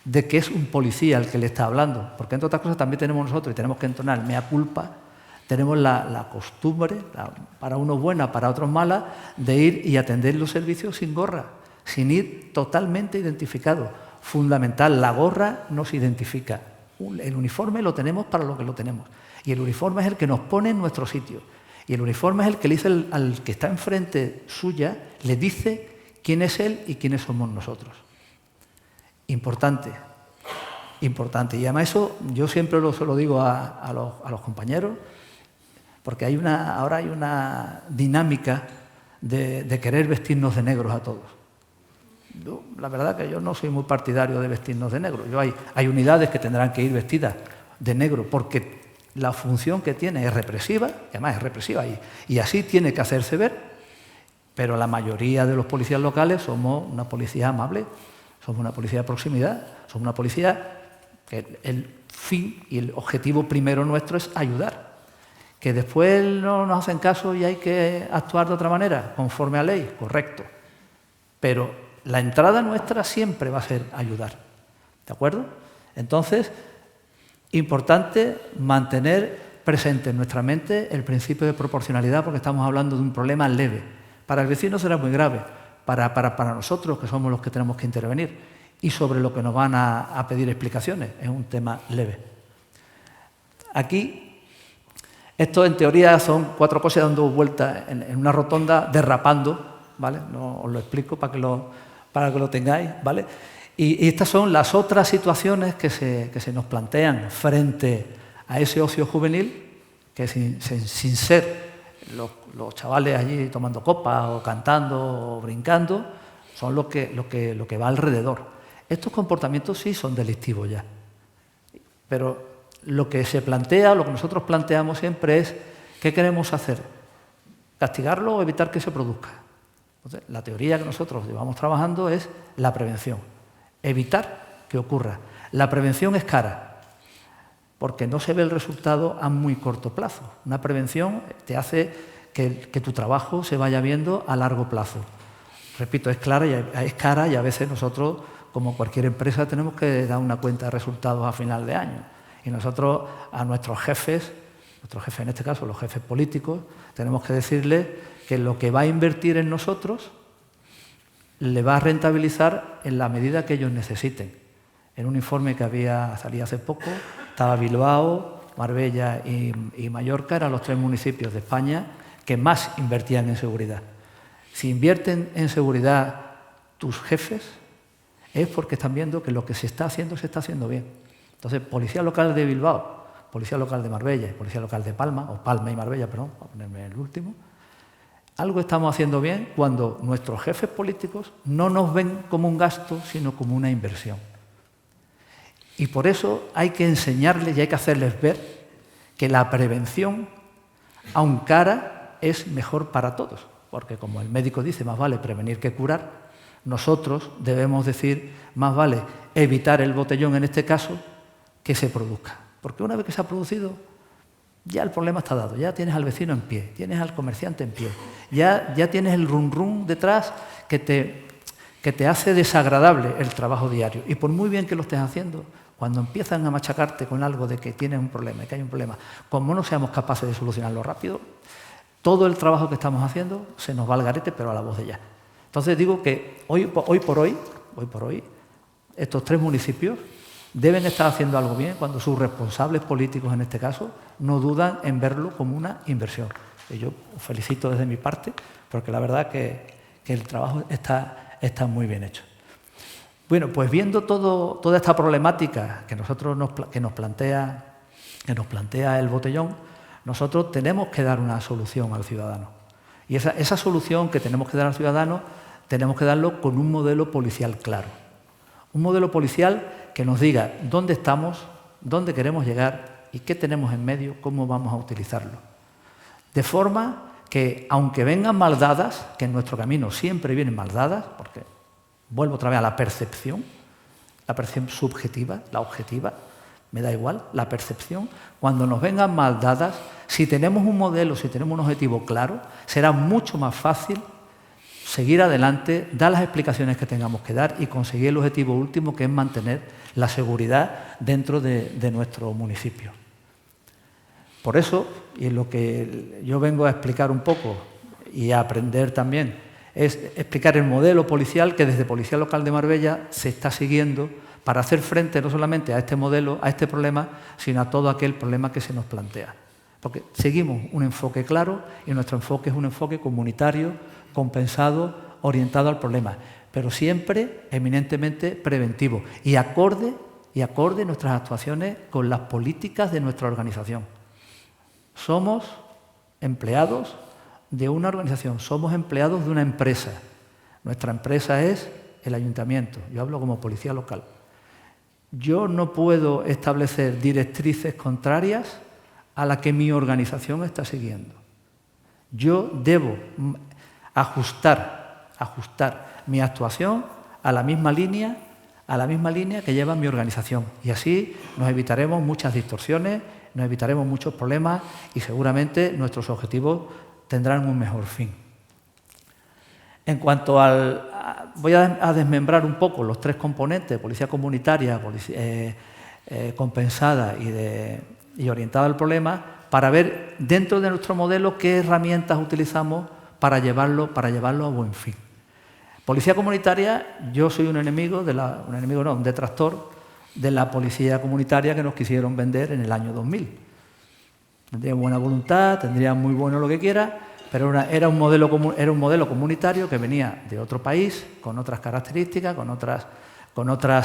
de que es un policía el que le está hablando. Porque entre otras cosas también tenemos nosotros, y tenemos que entonar mea culpa, tenemos la costumbre, para unos buena, para otros mala, de ir y atender los servicios sin gorra, sin ir totalmente identificado. Fundamental, la gorra nos identifica. El uniforme lo tenemos para lo que lo tenemos. Y el uniforme es el que nos pone en nuestro sitio. Y el uniforme es el que le dice al que está enfrente suya, le dice quién es él y quiénes somos nosotros. Importante, importante. Y además eso yo siempre se lo digo a los compañeros, porque ahora hay una dinámica de querer vestirnos de negros a todos. La verdad que yo no soy muy partidario de vestirnos de negro. Hay unidades que tendrán que ir vestidas de negro porque la función que tiene es represiva, y además es represiva y así tiene que hacerse ver, pero la mayoría de los policías locales somos una policía amable, somos una policía de proximidad, somos una policía que el fin y el objetivo primero nuestro es ayudar. Que después no nos hacen caso y hay que actuar de otra manera, conforme a ley, correcto. Pero la entrada nuestra siempre va a ser ayudar, ¿de acuerdo? Entonces, importante mantener presente en nuestra mente el principio de proporcionalidad porque estamos hablando de un problema leve. Para el vecino será muy grave, para nosotros, que somos los que tenemos que intervenir, y sobre lo que nos van a pedir explicaciones, es un tema leve. Aquí, esto en teoría son 4 cosas dando vueltas en una rotonda, derrapando, ¿vale? No os lo explico para que lo tengáis, ¿vale? Y estas son las otras situaciones que se nos plantean frente a ese ocio juvenil, que sin ser los chavales allí tomando copas o cantando o brincando, son lo que va alrededor. Estos comportamientos sí son delictivos ya, pero lo que se plantea, lo que nosotros planteamos siempre es ¿qué queremos hacer? ¿Castigarlo o evitar que se produzca? Entonces, la teoría que nosotros llevamos trabajando es la prevención. Evitar que ocurra. La prevención es cara, porque no se ve el resultado a muy corto plazo. Una prevención te hace que tu trabajo se vaya viendo a largo plazo. Repito, es cara y a veces nosotros, como cualquier empresa, tenemos que dar una cuenta de resultados a final de año. Y nosotros a nuestros jefes en este caso los jefes políticos, tenemos que decirles que lo que va a invertir en nosotros le va a rentabilizar en la medida que ellos necesiten. En un informe que salía hace poco, estaba Bilbao, Marbella y Mallorca, eran los 3 municipios de España que más invertían en seguridad. Si invierten en seguridad tus jefes, es porque están viendo que lo que se está haciendo bien. Entonces, Policía Local de Bilbao, Policía Local de Marbella y Policía Local de Palma, o Palma y Marbella, perdón, para ponerme el último, algo estamos haciendo bien cuando nuestros jefes políticos no nos ven como un gasto, sino como una inversión. Y por eso hay que enseñarles y hay que hacerles ver que la prevención, aun cara, es mejor para todos. Porque como el médico dice, más vale prevenir que curar, nosotros debemos decir, más vale evitar el botellón en este caso, que se produzca. Porque una vez que se ha producido, ya el problema está dado, ya tienes al vecino en pie, tienes al comerciante en pie, ya tienes el rum rum detrás que que te hace desagradable el trabajo diario. Y por muy bien que lo estés haciendo, cuando empiezan a machacarte con algo de que tienes un problema, que hay un problema, como no seamos capaces de solucionarlo rápido, todo el trabajo que estamos haciendo se nos va al garete, pero a la voz de ya. Entonces digo que hoy por hoy, estos 3 municipios deben estar haciendo algo bien cuando sus responsables políticos, en este caso, no dudan en verlo como una inversión. Y yo os felicito desde mi parte, porque la verdad que el trabajo está muy bien hecho. Bueno, pues viendo toda esta problemática que nos plantea el botellón, nosotros tenemos que dar una solución al ciudadano. Y esa solución que tenemos que dar al ciudadano, tenemos que darlo con un modelo policial claro. Un modelo policial que nos diga dónde estamos, dónde queremos llegar y qué tenemos en medio, cómo vamos a utilizarlo. De forma que, aunque vengan mal dadas, que en nuestro camino siempre vienen mal dadas, porque vuelvo otra vez a la percepción subjetiva, la objetiva, me da igual, la percepción, cuando nos vengan mal dadas, si tenemos un modelo, si tenemos un objetivo claro, será mucho más fácil seguir adelante, dar las explicaciones que tengamos que dar y conseguir el objetivo último, que es mantener la seguridad dentro de nuestro municipio. Por eso, y lo que yo vengo a explicar un poco y a aprender también, es explicar el modelo policial que desde Policía Local de Marbella se está siguiendo para hacer frente no solamente a este modelo, a este problema, sino a todo aquel problema que se nos plantea. Porque seguimos un enfoque claro y nuestro enfoque es un enfoque comunitario, compensado, orientado al problema, pero siempre eminentemente preventivo y acorde nuestras actuaciones con las políticas de nuestra organización. Somos empleados de una organización, somos empleados de una empresa. Nuestra empresa es el ayuntamiento, yo hablo como policía local. Yo no puedo establecer directrices contrarias a la que mi organización está siguiendo. Yo debo ajustar mi actuación a la misma línea que lleva mi organización. Y así nos evitaremos muchas distorsiones, nos evitaremos muchos problemas y seguramente nuestros objetivos tendrán un mejor fin. En cuanto voy a desmembrar un poco los 3 componentes, policía comunitaria, compensada y orientada al problema, para ver dentro de nuestro modelo qué herramientas utilizamos para llevarlo a buen fin. Policía comunitaria, yo soy un detractor de la policía comunitaria que nos quisieron vender en el año 2000. Tendría buena voluntad, tendría muy bueno lo que quiera, pero era un modelo comunitario que venía de otro país, con otras características, con otra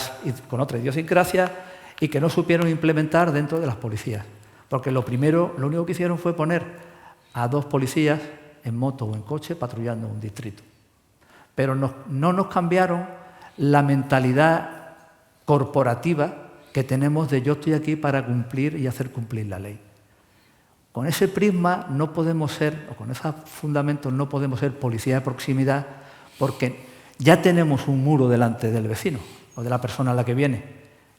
idiosincrasia y que no supieron implementar dentro de las policías. Porque lo único que hicieron fue poner a 2 policías en moto o en coche patrullando un distrito. Pero no nos cambiaron la mentalidad corporativa que tenemos de yo estoy aquí para cumplir y hacer cumplir la ley. Con ese prisma no podemos ser, o con esos fundamentos no podemos ser policía de proximidad, porque ya tenemos un muro delante del vecino o de la persona a la que viene.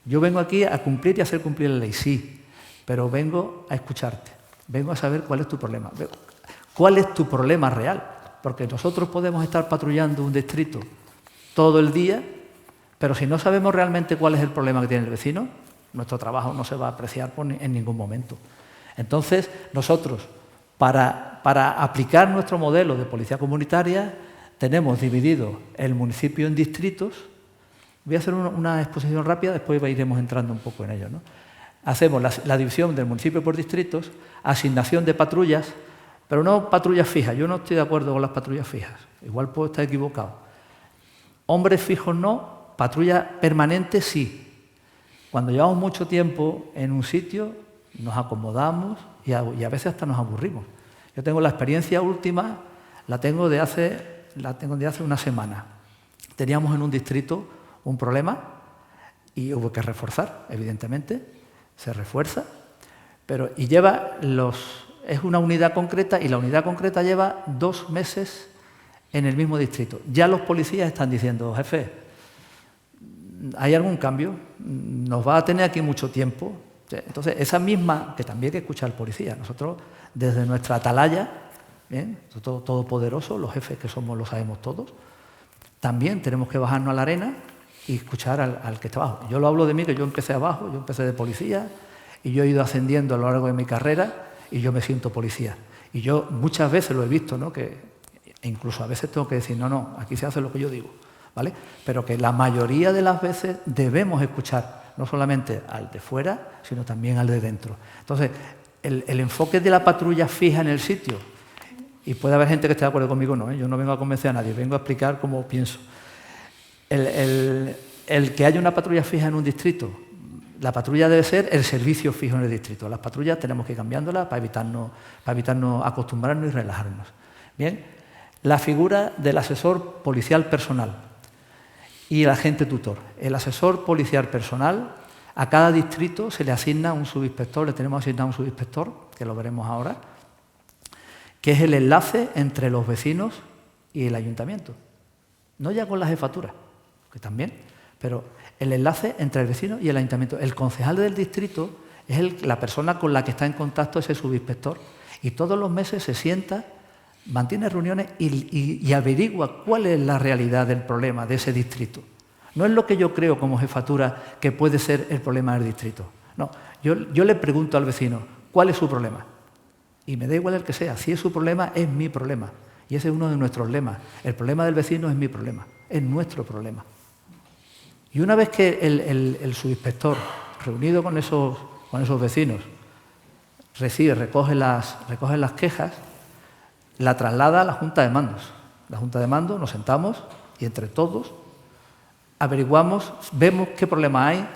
Yo vengo aquí a cumplir y hacer cumplir la ley, sí, pero vengo a escucharte, vengo a saber cuál es tu problema, cuál es tu problema real, porque nosotros podemos estar patrullando un distrito todo el día, pero si no sabemos realmente cuál es el problema que tiene el vecino, nuestro trabajo no se va a apreciar en ningún momento. Entonces, nosotros, para aplicar nuestro modelo de policía comunitaria, tenemos dividido el municipio en distritos. Voy a hacer una exposición rápida, después iremos entrando un poco en ello, ¿no? Hacemos la división del municipio por distritos, asignación de patrullas, pero no patrullas fijas. Yo no estoy de acuerdo con las patrullas fijas. Igual puedo estar equivocado. Hombres fijos no, patrulla permanente sí. Cuando llevamos mucho tiempo en un sitio, nos acomodamos y a veces hasta nos aburrimos. Yo tengo la experiencia última, la tengo de hace una semana. Teníamos en un distrito un problema y hubo que reforzar, evidentemente, se refuerza, es una unidad concreta y la unidad concreta lleva 2 meses en el mismo distrito. Ya los policías están diciendo, jefe, ¿hay algún cambio? Nos va a tener aquí mucho tiempo. Entonces, esa misma, que también hay que escuchar al policía. Nosotros, desde nuestra atalaya, nosotros todopoderosos, los jefes que somos lo sabemos todos, también tenemos que bajarnos a la arena y escuchar al que está abajo. Yo lo hablo de mí, que yo empecé abajo, yo empecé de policía y yo he ido ascendiendo a lo largo de mi carrera y yo me siento policía. Y yo muchas veces lo he visto, ¿no? Que incluso a veces tengo que decir, no, aquí se hace lo que yo digo, ¿vale? Pero que la mayoría de las veces debemos escuchar no solamente al de fuera, sino también al de dentro. Entonces, el enfoque de la patrulla fija en el sitio, y puede haber gente que esté de acuerdo conmigo, no, yo no vengo a convencer a nadie, vengo a explicar cómo pienso. El que haya una patrulla fija en un distrito, la patrulla debe ser el servicio fijo en el distrito. Las patrullas tenemos que ir cambiándolas para evitarnos acostumbrarnos y relajarnos. Bien, la figura del asesor policial personal y el agente tutor. El asesor policial personal, a cada distrito se le asigna un subinspector, le tenemos asignado un subinspector, que lo veremos ahora, que es el enlace entre los vecinos y el ayuntamiento. No ya con la jefatura, que también, pero el enlace entre el vecino y el ayuntamiento. El concejal del distrito es la persona con la que está en contacto ese subinspector y todos los meses se sienta, mantiene reuniones y averigua cuál es la realidad del problema de ese distrito. No es lo que yo creo como jefatura que puede ser el problema del distrito. No, yo le pregunto al vecino, ¿cuál es su problema? Y me da igual el que sea, si es su problema, es mi problema. Y ese es uno de nuestros lemas. El problema del vecino es mi problema, es nuestro problema. Y una vez que el subinspector, reunido con esos vecinos, recoge las quejas, la traslada a la Junta de Mandos. La Junta de Mandos nos sentamos y entre todos averiguamos, vemos qué problema hay,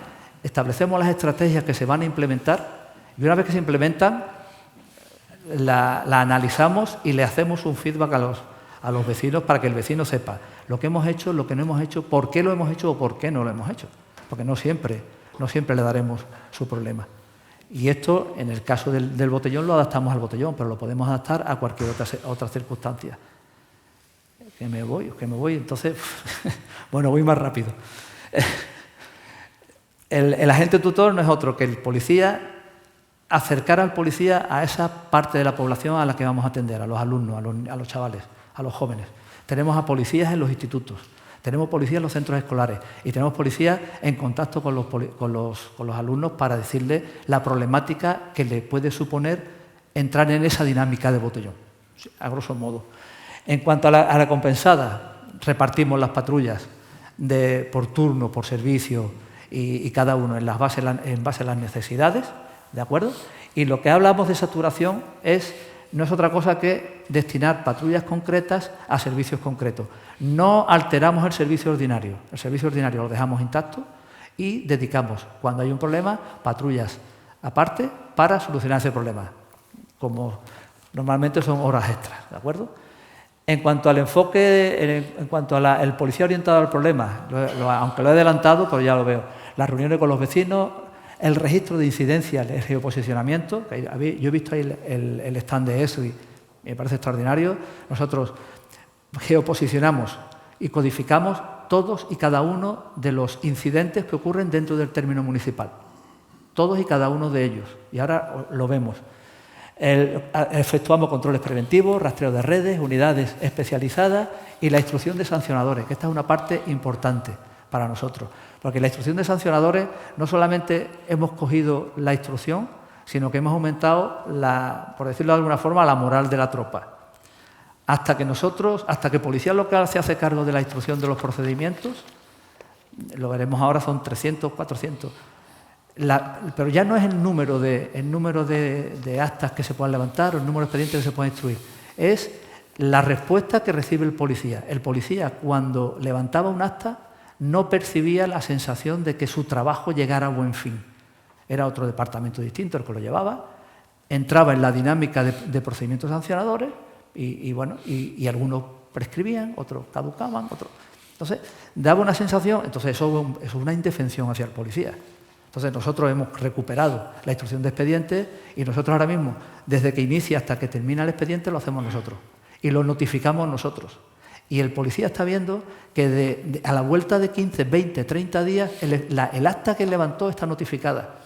establecemos las estrategias que se van a implementar y una vez que se implementan, la analizamos y le hacemos un feedback a los vecinos para que el vecino sepa lo que hemos hecho, lo que no hemos hecho, por qué lo hemos hecho o por qué no lo hemos hecho. Porque no siempre le daremos su problema. Y esto, en el caso del botellón, lo adaptamos al botellón, pero lo podemos adaptar a cualquier otra circunstancia. Que me voy, entonces, bueno, voy más rápido. El agente tutor no es otro que el policía, acercar al policía a esa parte de la población a la que vamos a atender, a los alumnos, a los chavales, a los jóvenes. Tenemos a policías en los institutos, tenemos policías en los centros escolares y tenemos policías en contacto con los alumnos para decirles la problemática que le puede suponer entrar en esa dinámica de botellón, a grosso modo. En cuanto a la compensada, repartimos las patrullas por turno, por servicio y cada uno en base a las necesidades, ¿de acuerdo? Y lo que hablamos de saturación no es otra cosa que destinar patrullas concretas a servicios concretos. No alteramos el servicio ordinario lo dejamos intacto y dedicamos, cuando hay un problema, patrullas aparte para solucionar ese problema, como normalmente son horas extras, ¿de acuerdo? En cuanto al enfoque, en cuanto al policía orientado al problema, aunque lo he adelantado, pero ya lo veo, las reuniones con los vecinos, el registro de incidencias, el geoposicionamiento, que yo he visto ahí el stand de eso y me parece extraordinario. Nosotros geoposicionamos y codificamos todos y cada uno de los incidentes que ocurren dentro del término municipal. Todos y cada uno de ellos. Y ahora lo vemos. Efectuamos controles preventivos, rastreo de redes, unidades especializadas y la instrucción de sancionadores, que esta es una parte importante para nosotros. Porque la instrucción de sancionadores no solamente hemos cogido la instrucción, sino que hemos aumentado, por decirlo de alguna forma, la moral de la tropa. Hasta que Policía Local se hace cargo de la instrucción de los procedimientos, lo veremos ahora, son 300, 400. Pero ya no es el número de actas que se puedan levantar o el número de expedientes que se pueden instruir. Es la respuesta que recibe el policía. El policía, cuando levantaba un acta, no percibía la sensación de que su trabajo llegara a buen fin. Era otro departamento distinto el que lo llevaba, entraba en la dinámica de procedimientos sancionadores y algunos prescribían, otros caducaban, otros. Entonces, daba una sensación, entonces eso es una indefensión hacia el policía. Entonces, nosotros hemos recuperado la instrucción de expedientes y nosotros ahora mismo, desde que inicia hasta que termina el expediente, lo hacemos nosotros y lo notificamos nosotros. Y el policía está viendo que a la vuelta de 15, 20, 30 días, el acta que levantó está notificada.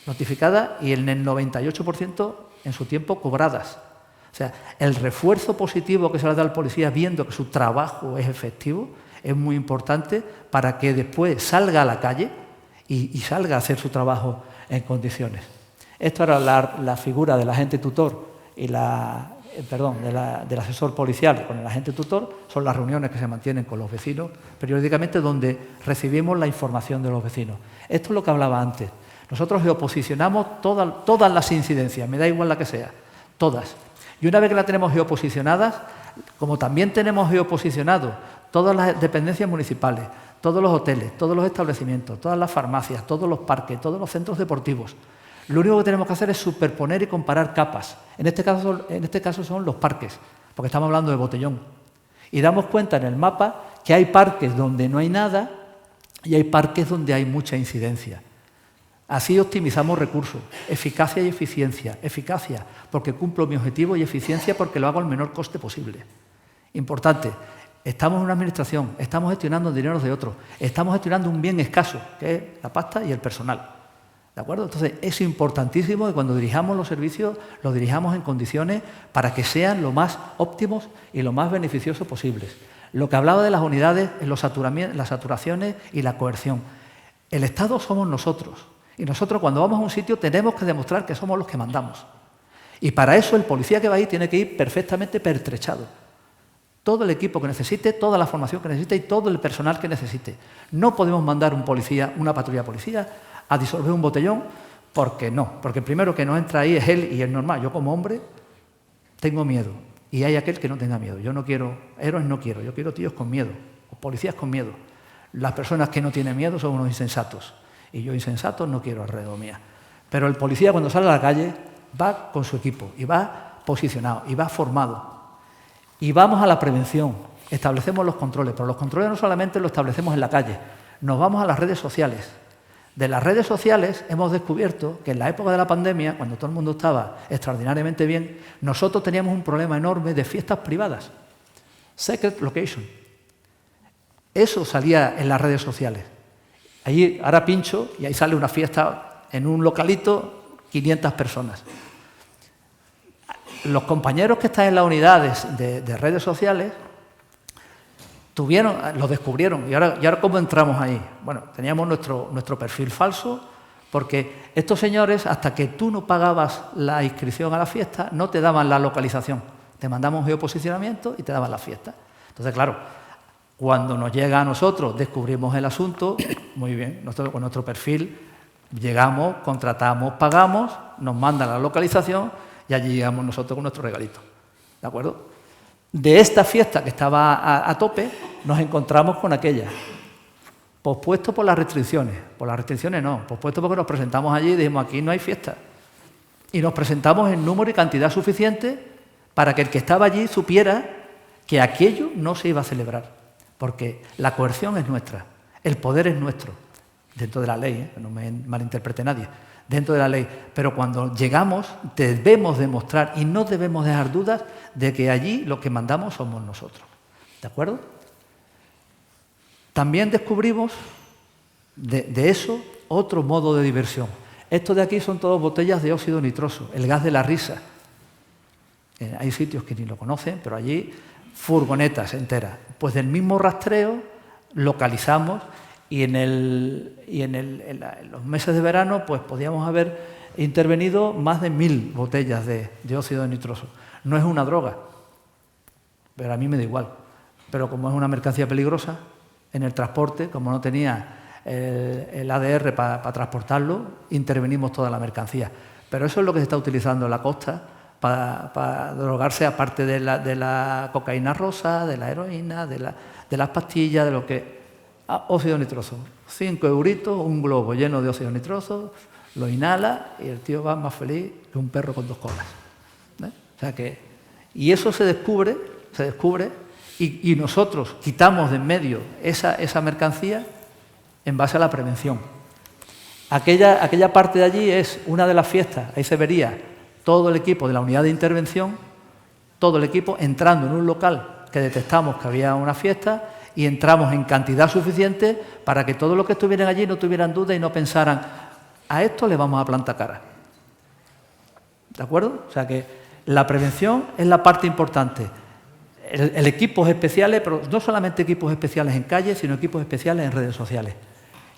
Notificada y en el 98% en su tiempo cobradas. sea, el refuerzo positivo que se le da al policía viendo que su trabajo es efectivo es muy importante para que después salga a la calle y salga a hacer su trabajo en condiciones. Esto era la figura del agente tutor y del asesor policial con el agente tutor. Son las reuniones que se mantienen con los vecinos periódicamente, donde recibimos la información de los vecinos. Esto es lo que hablaba antes. Nosotros geoposicionamos todas las incidencias, me da igual la que sea, todas. Y una vez que las tenemos geoposicionadas, como también tenemos geoposicionados todas las dependencias municipales, todos los hoteles, todos los establecimientos, todas las farmacias, todos los parques, todos los centros deportivos, lo único que tenemos que hacer es superponer y comparar capas. En este caso son los parques, porque estamos hablando de Botellón. Y damos cuenta en el mapa que hay parques donde no hay nada y hay parques donde hay mucha incidencia. Así optimizamos recursos, eficacia y eficiencia. Eficacia porque cumplo mi objetivo y eficiencia porque lo hago al menor coste posible. Importante, estamos en una administración, estamos gestionando dinero de otros, estamos gestionando un bien escaso, que es la pasta y el personal. ¿De acuerdo? Entonces, es importantísimo que cuando dirijamos los servicios, los dirijamos en condiciones para que sean lo más óptimos y lo más beneficiosos posibles. Lo que hablaba de las unidades, las saturaciones y la coerción. El Estado somos nosotros. Y nosotros, cuando vamos a un sitio, tenemos que demostrar que somos los que mandamos. Y para eso el policía que va ahí tiene que ir perfectamente pertrechado. Todo el equipo que necesite, toda la formación que necesite y todo el personal que necesite. No podemos mandar una patrulla de policía a disolver un botellón, porque no. Porque el primero que no entra ahí es él y es normal. Yo como hombre tengo miedo y hay aquel que no tenga miedo. Yo no quiero, héroes no quiero, yo quiero tíos con miedo, o policías con miedo. Las personas que no tienen miedo son unos insensatos y yo insensatos no quiero alrededor mía. Pero el policía cuando sale a la calle va con su equipo y va posicionado y va formado. Y vamos a la prevención, establecemos los controles, pero los controles no solamente los establecemos en la calle, nos vamos a las redes sociales. De las redes sociales hemos descubierto que en la época de la pandemia, cuando todo el mundo estaba extraordinariamente bien, nosotros teníamos un problema enorme de fiestas privadas. Secret location. Eso salía en las redes sociales. Allí ahora pincho y ahí sale una fiesta en un localito, 500 personas. Los compañeros que están en las unidades de redes sociales lo descubrieron. ¿Y ahora cómo entramos ahí? Bueno, teníamos nuestro perfil falso, porque estos señores, hasta que tú no pagabas la inscripción a la fiesta, no te daban la localización. Te mandamos un geoposicionamiento y te daban la fiesta. Entonces, claro, cuando nos llega a nosotros, descubrimos el asunto, muy bien, nosotros con nuestro perfil llegamos, contratamos, pagamos, nos mandan la localización y allí llegamos nosotros con nuestro regalito. ¿De acuerdo? De esta fiesta que estaba a tope, nos encontramos con aquella. Pospuesto por las restricciones. Por las restricciones no, pospuesto porque nos presentamos allí y dijimos, aquí no hay fiesta. Y nos presentamos en número y cantidad suficiente para que el que estaba allí supiera que aquello no se iba a celebrar. Porque la coerción es nuestra, el poder es nuestro, dentro de la ley, que no me malinterprete nadie, dentro de la ley. Pero cuando llegamos debemos demostrar y no debemos dejar dudas de que allí lo que mandamos somos nosotros. ¿De acuerdo? También descubrimos de eso otro modo de diversión. Esto de aquí son todas botellas de óxido nitroso, el gas de la risa. Hay sitios que ni lo conocen, pero allí furgonetas enteras. Pues del mismo rastreo localizamos y en los meses de verano pues podíamos haber intervenido más de 1000 botellas de óxido nitroso. No es una droga, pero a mí me da igual. Pero como es una mercancía peligrosa, en el transporte, como no tenía el ADR para transportarlo, intervenimos toda la mercancía. Pero eso es lo que se está utilizando en la costa para drogarse, aparte de la cocaína rosa, de la heroína, de las pastillas, de lo que... óxido nitroso. 5 euritos, un globo lleno de óxido nitroso, lo inhala y el tío va más feliz que un perro con 2 colas. O sea que... Y eso se descubre y nosotros quitamos de en medio esa mercancía en base a la prevención. Aquella parte de allí es una de las fiestas, ahí se vería todo el equipo de la unidad de intervención, todo el equipo entrando en un local que detectamos que había una fiesta y entramos en cantidad suficiente para que todos los que estuvieran allí no tuvieran duda y no pensaran, a esto le vamos a plantar cara. ¿De acuerdo? O sea que La prevención es la parte importante. El equipos especiales, pero no solamente equipos especiales en calles, sino equipos especiales en redes sociales.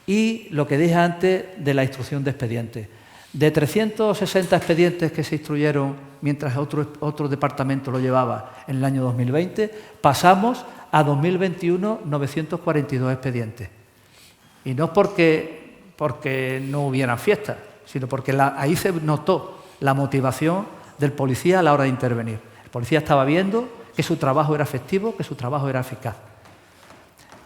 Y lo que dije antes de la instrucción de expedientes. De 360 expedientes que se instruyeron mientras otro departamento lo llevaba en el año 2020, pasamos a 2021 942 expedientes. Y no es porque no hubieran fiestas, sino porque ahí se notó la motivación del policía a la hora de intervenir. El policía estaba viendo que su trabajo era efectivo, que su trabajo era eficaz.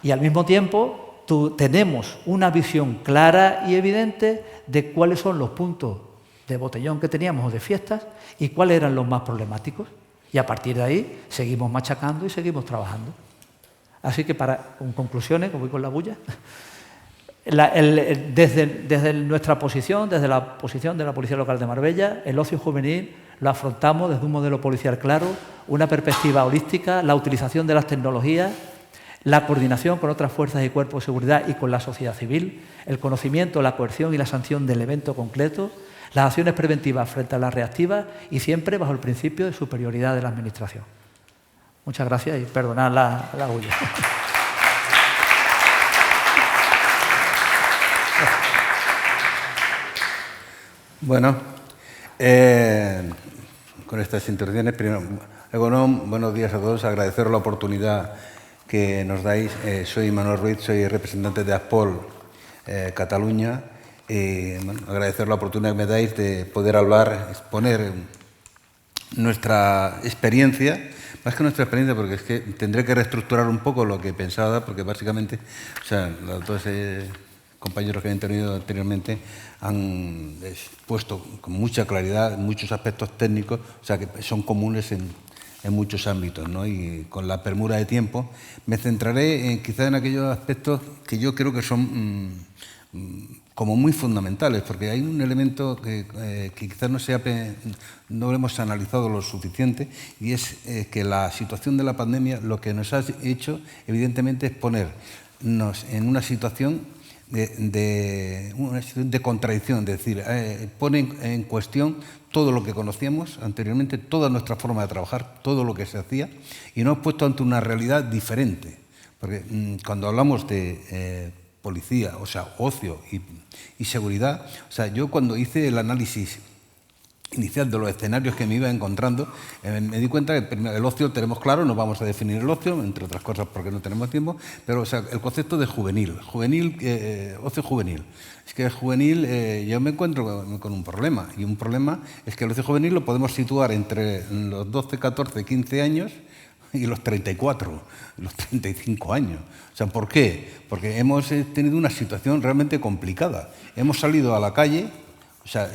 Y al mismo tiempo tenemos una visión clara y evidente de cuáles son los puntos de botellón que teníamos o de fiestas y cuáles eran los más problemáticos. Y a partir de ahí seguimos machacando y seguimos trabajando. Así que con conclusiones, como voy con la bulla, desde nuestra posición, desde la posición de la Policía Local de Marbella, el ocio juvenil lo afrontamos desde un modelo policial claro, una perspectiva holística, la utilización de las tecnologías, la coordinación con otras fuerzas y cuerpos de seguridad y con la sociedad civil, el conocimiento, la coerción y la sanción del evento concreto, las acciones preventivas frente a las reactivas y siempre bajo el principio de superioridad de la Administración. Muchas gracias y perdonad la bulla. Bueno, con estas intervenciones, primero, buenos días a todos, agradeceros la oportunidad que nos dais. Soy Manuel Ruiz, soy representante de ASPOL Cataluña. Agradecer la oportunidad que me dais de poder hablar, exponer nuestra experiencia, más que nuestra experiencia, porque es que tendré que reestructurar un poco lo que pensaba, porque básicamente, o sea, los dos compañeros que han intervenido anteriormente han expuesto con mucha claridad muchos aspectos técnicos, o sea, que son comunes en muchos ámbitos, ¿no? Y con la premura de tiempo me centraré quizá en aquellos aspectos que yo creo que son como muy fundamentales, porque hay un elemento que quizás no lo hemos analizado lo suficiente, y es que la situación de la pandemia lo que nos ha hecho evidentemente es ponernos en una situación de contradicción, es decir, pone en cuestión todo lo que conocíamos anteriormente, toda nuestra forma de trabajar, todo lo que se hacía, y nos hemos puesto ante una realidad diferente. Porque cuando hablamos de policía, o sea, ocio y seguridad, o sea, yo cuando hice el análisis inicial de los escenarios que me iba encontrando, me di cuenta que primero, el ocio tenemos claro, no vamos a definir el ocio, entre otras cosas porque no tenemos tiempo, pero o sea, el concepto de juvenil, ocio juvenil. Es que el juvenil, yo me encuentro con un problema, y un problema es que el ocio juvenil lo podemos situar entre los 12, 14, 15 años y los 34, los 35 años. O sea, ¿por qué? Porque hemos tenido una situación realmente complicada. Hemos salido a la calle. O sea,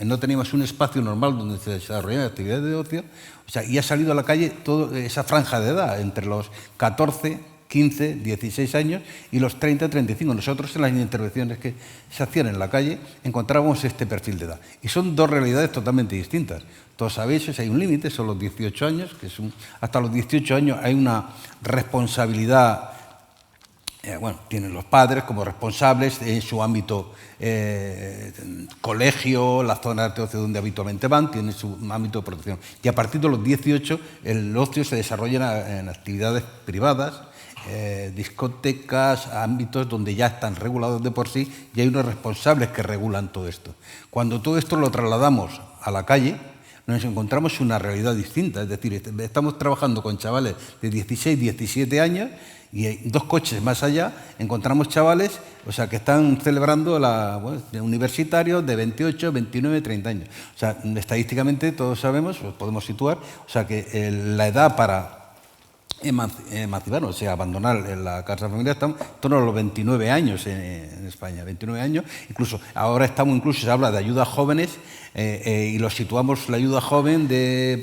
no teníamos un espacio normal donde se desarrollaban actividades de ocio, o sea, y ha salido a la calle toda esa franja de edad, entre los 14, 15, 16 años y los 30, 35. Nosotros en las intervenciones que se hacían en la calle encontrábamos este perfil de edad. Y son dos realidades totalmente distintas. Todos sabéis que hay un límite, son los 18 años, que hasta los 18 años hay una responsabilidad. Bueno, tienen los padres como responsables en su ámbito colegio, la zona de ocio donde habitualmente van, tienen su ámbito de protección. Y a partir de los 18 el ocio se desarrolla en actividades privadas, discotecas, ámbitos donde ya están regulados de por sí y hay unos responsables que regulan todo esto. Cuando todo esto lo trasladamos a la calle, nos encontramos una realidad distinta, es decir, estamos trabajando con chavales de 16, 17 años y dos coches más allá encontramos chavales, o sea, que están celebrando universitarios de 28, 29, 30 años. O sea, estadísticamente todos sabemos, los podemos situar, o sea, que la edad para emanciparnos, o sea, abandonar la casa familiar, estamos en torno a los 29 años en España, 29 años, incluso ahora se habla de ayuda a jóvenes y lo situamos la ayuda joven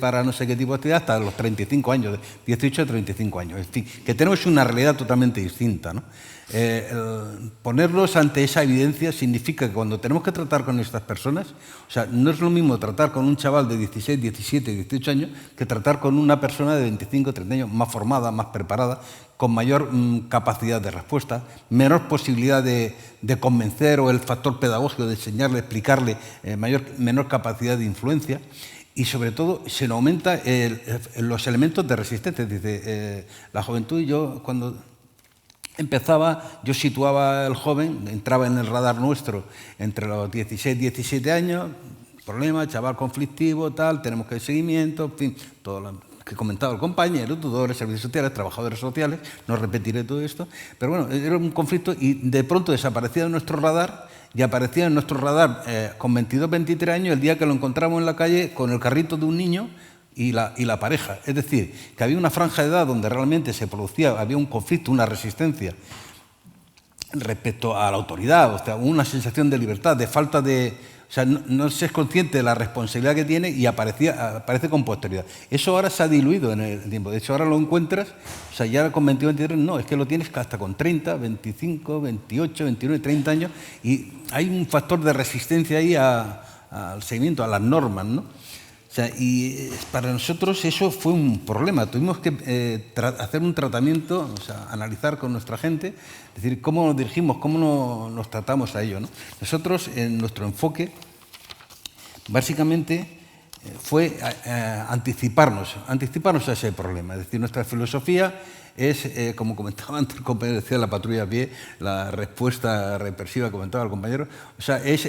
para no sé qué tipo de actividad hasta los 35 años, de 18 a 35 años, en fin, que tenemos una realidad totalmente distinta, ¿no? Ponernos ante esa evidencia significa que cuando tenemos que tratar con estas personas, o sea, no es lo mismo tratar con un chaval de 16, 17, 18 años que tratar con una persona de 25, 30 años más formada, más preparada, con mayor capacidad de respuesta, menor posibilidad de convencer o el factor pedagógico de enseñarle, explicarle, menor capacidad de influencia. y sobre todo se nos aumenta los elementos de resistencia. Dice, la juventud, yo cuando empezaba, yo situaba al joven, entraba en el radar nuestro entre los 16 y 17 años, problema, chaval conflictivo, tal, tenemos que ir seguimiento, en fin, todo lo que comentaba el compañero, tutores, servicios sociales, trabajadores sociales, no repetiré todo esto, pero bueno, era un conflicto y de pronto desaparecía de nuestro radar y aparecía en nuestro radar con 22, 23 años el día que lo encontramos en la calle con el carrito de un niño y la pareja. Es decir, que había una franja de edad donde realmente se producía, había un conflicto, una resistencia respecto a la autoridad, o sea, una sensación de libertad, de falta de... O sea, no se es consciente de la responsabilidad que tiene y aparece con posterioridad. Eso ahora se ha diluido en el tiempo. De hecho, ahora lo encuentras, o sea, ya con 22, 23, no, es que lo tienes hasta con 30, 25, 28, 29, 30 años y hay un factor de resistencia ahí al seguimiento, a las normas, ¿no? O sea, y para nosotros eso fue un problema. Tuvimos que hacer un tratamiento, o sea, analizar con nuestra gente, es decir, cómo nos dirigimos, cómo nos tratamos a ello, ¿no? Nosotros, en nuestro enfoque, básicamente fue anticiparnos a ese problema. Es decir, nuestra filosofía es, como comentaba antes el compañero, decía la patrulla a pie, la respuesta represiva, comentaba el compañero, o sea, es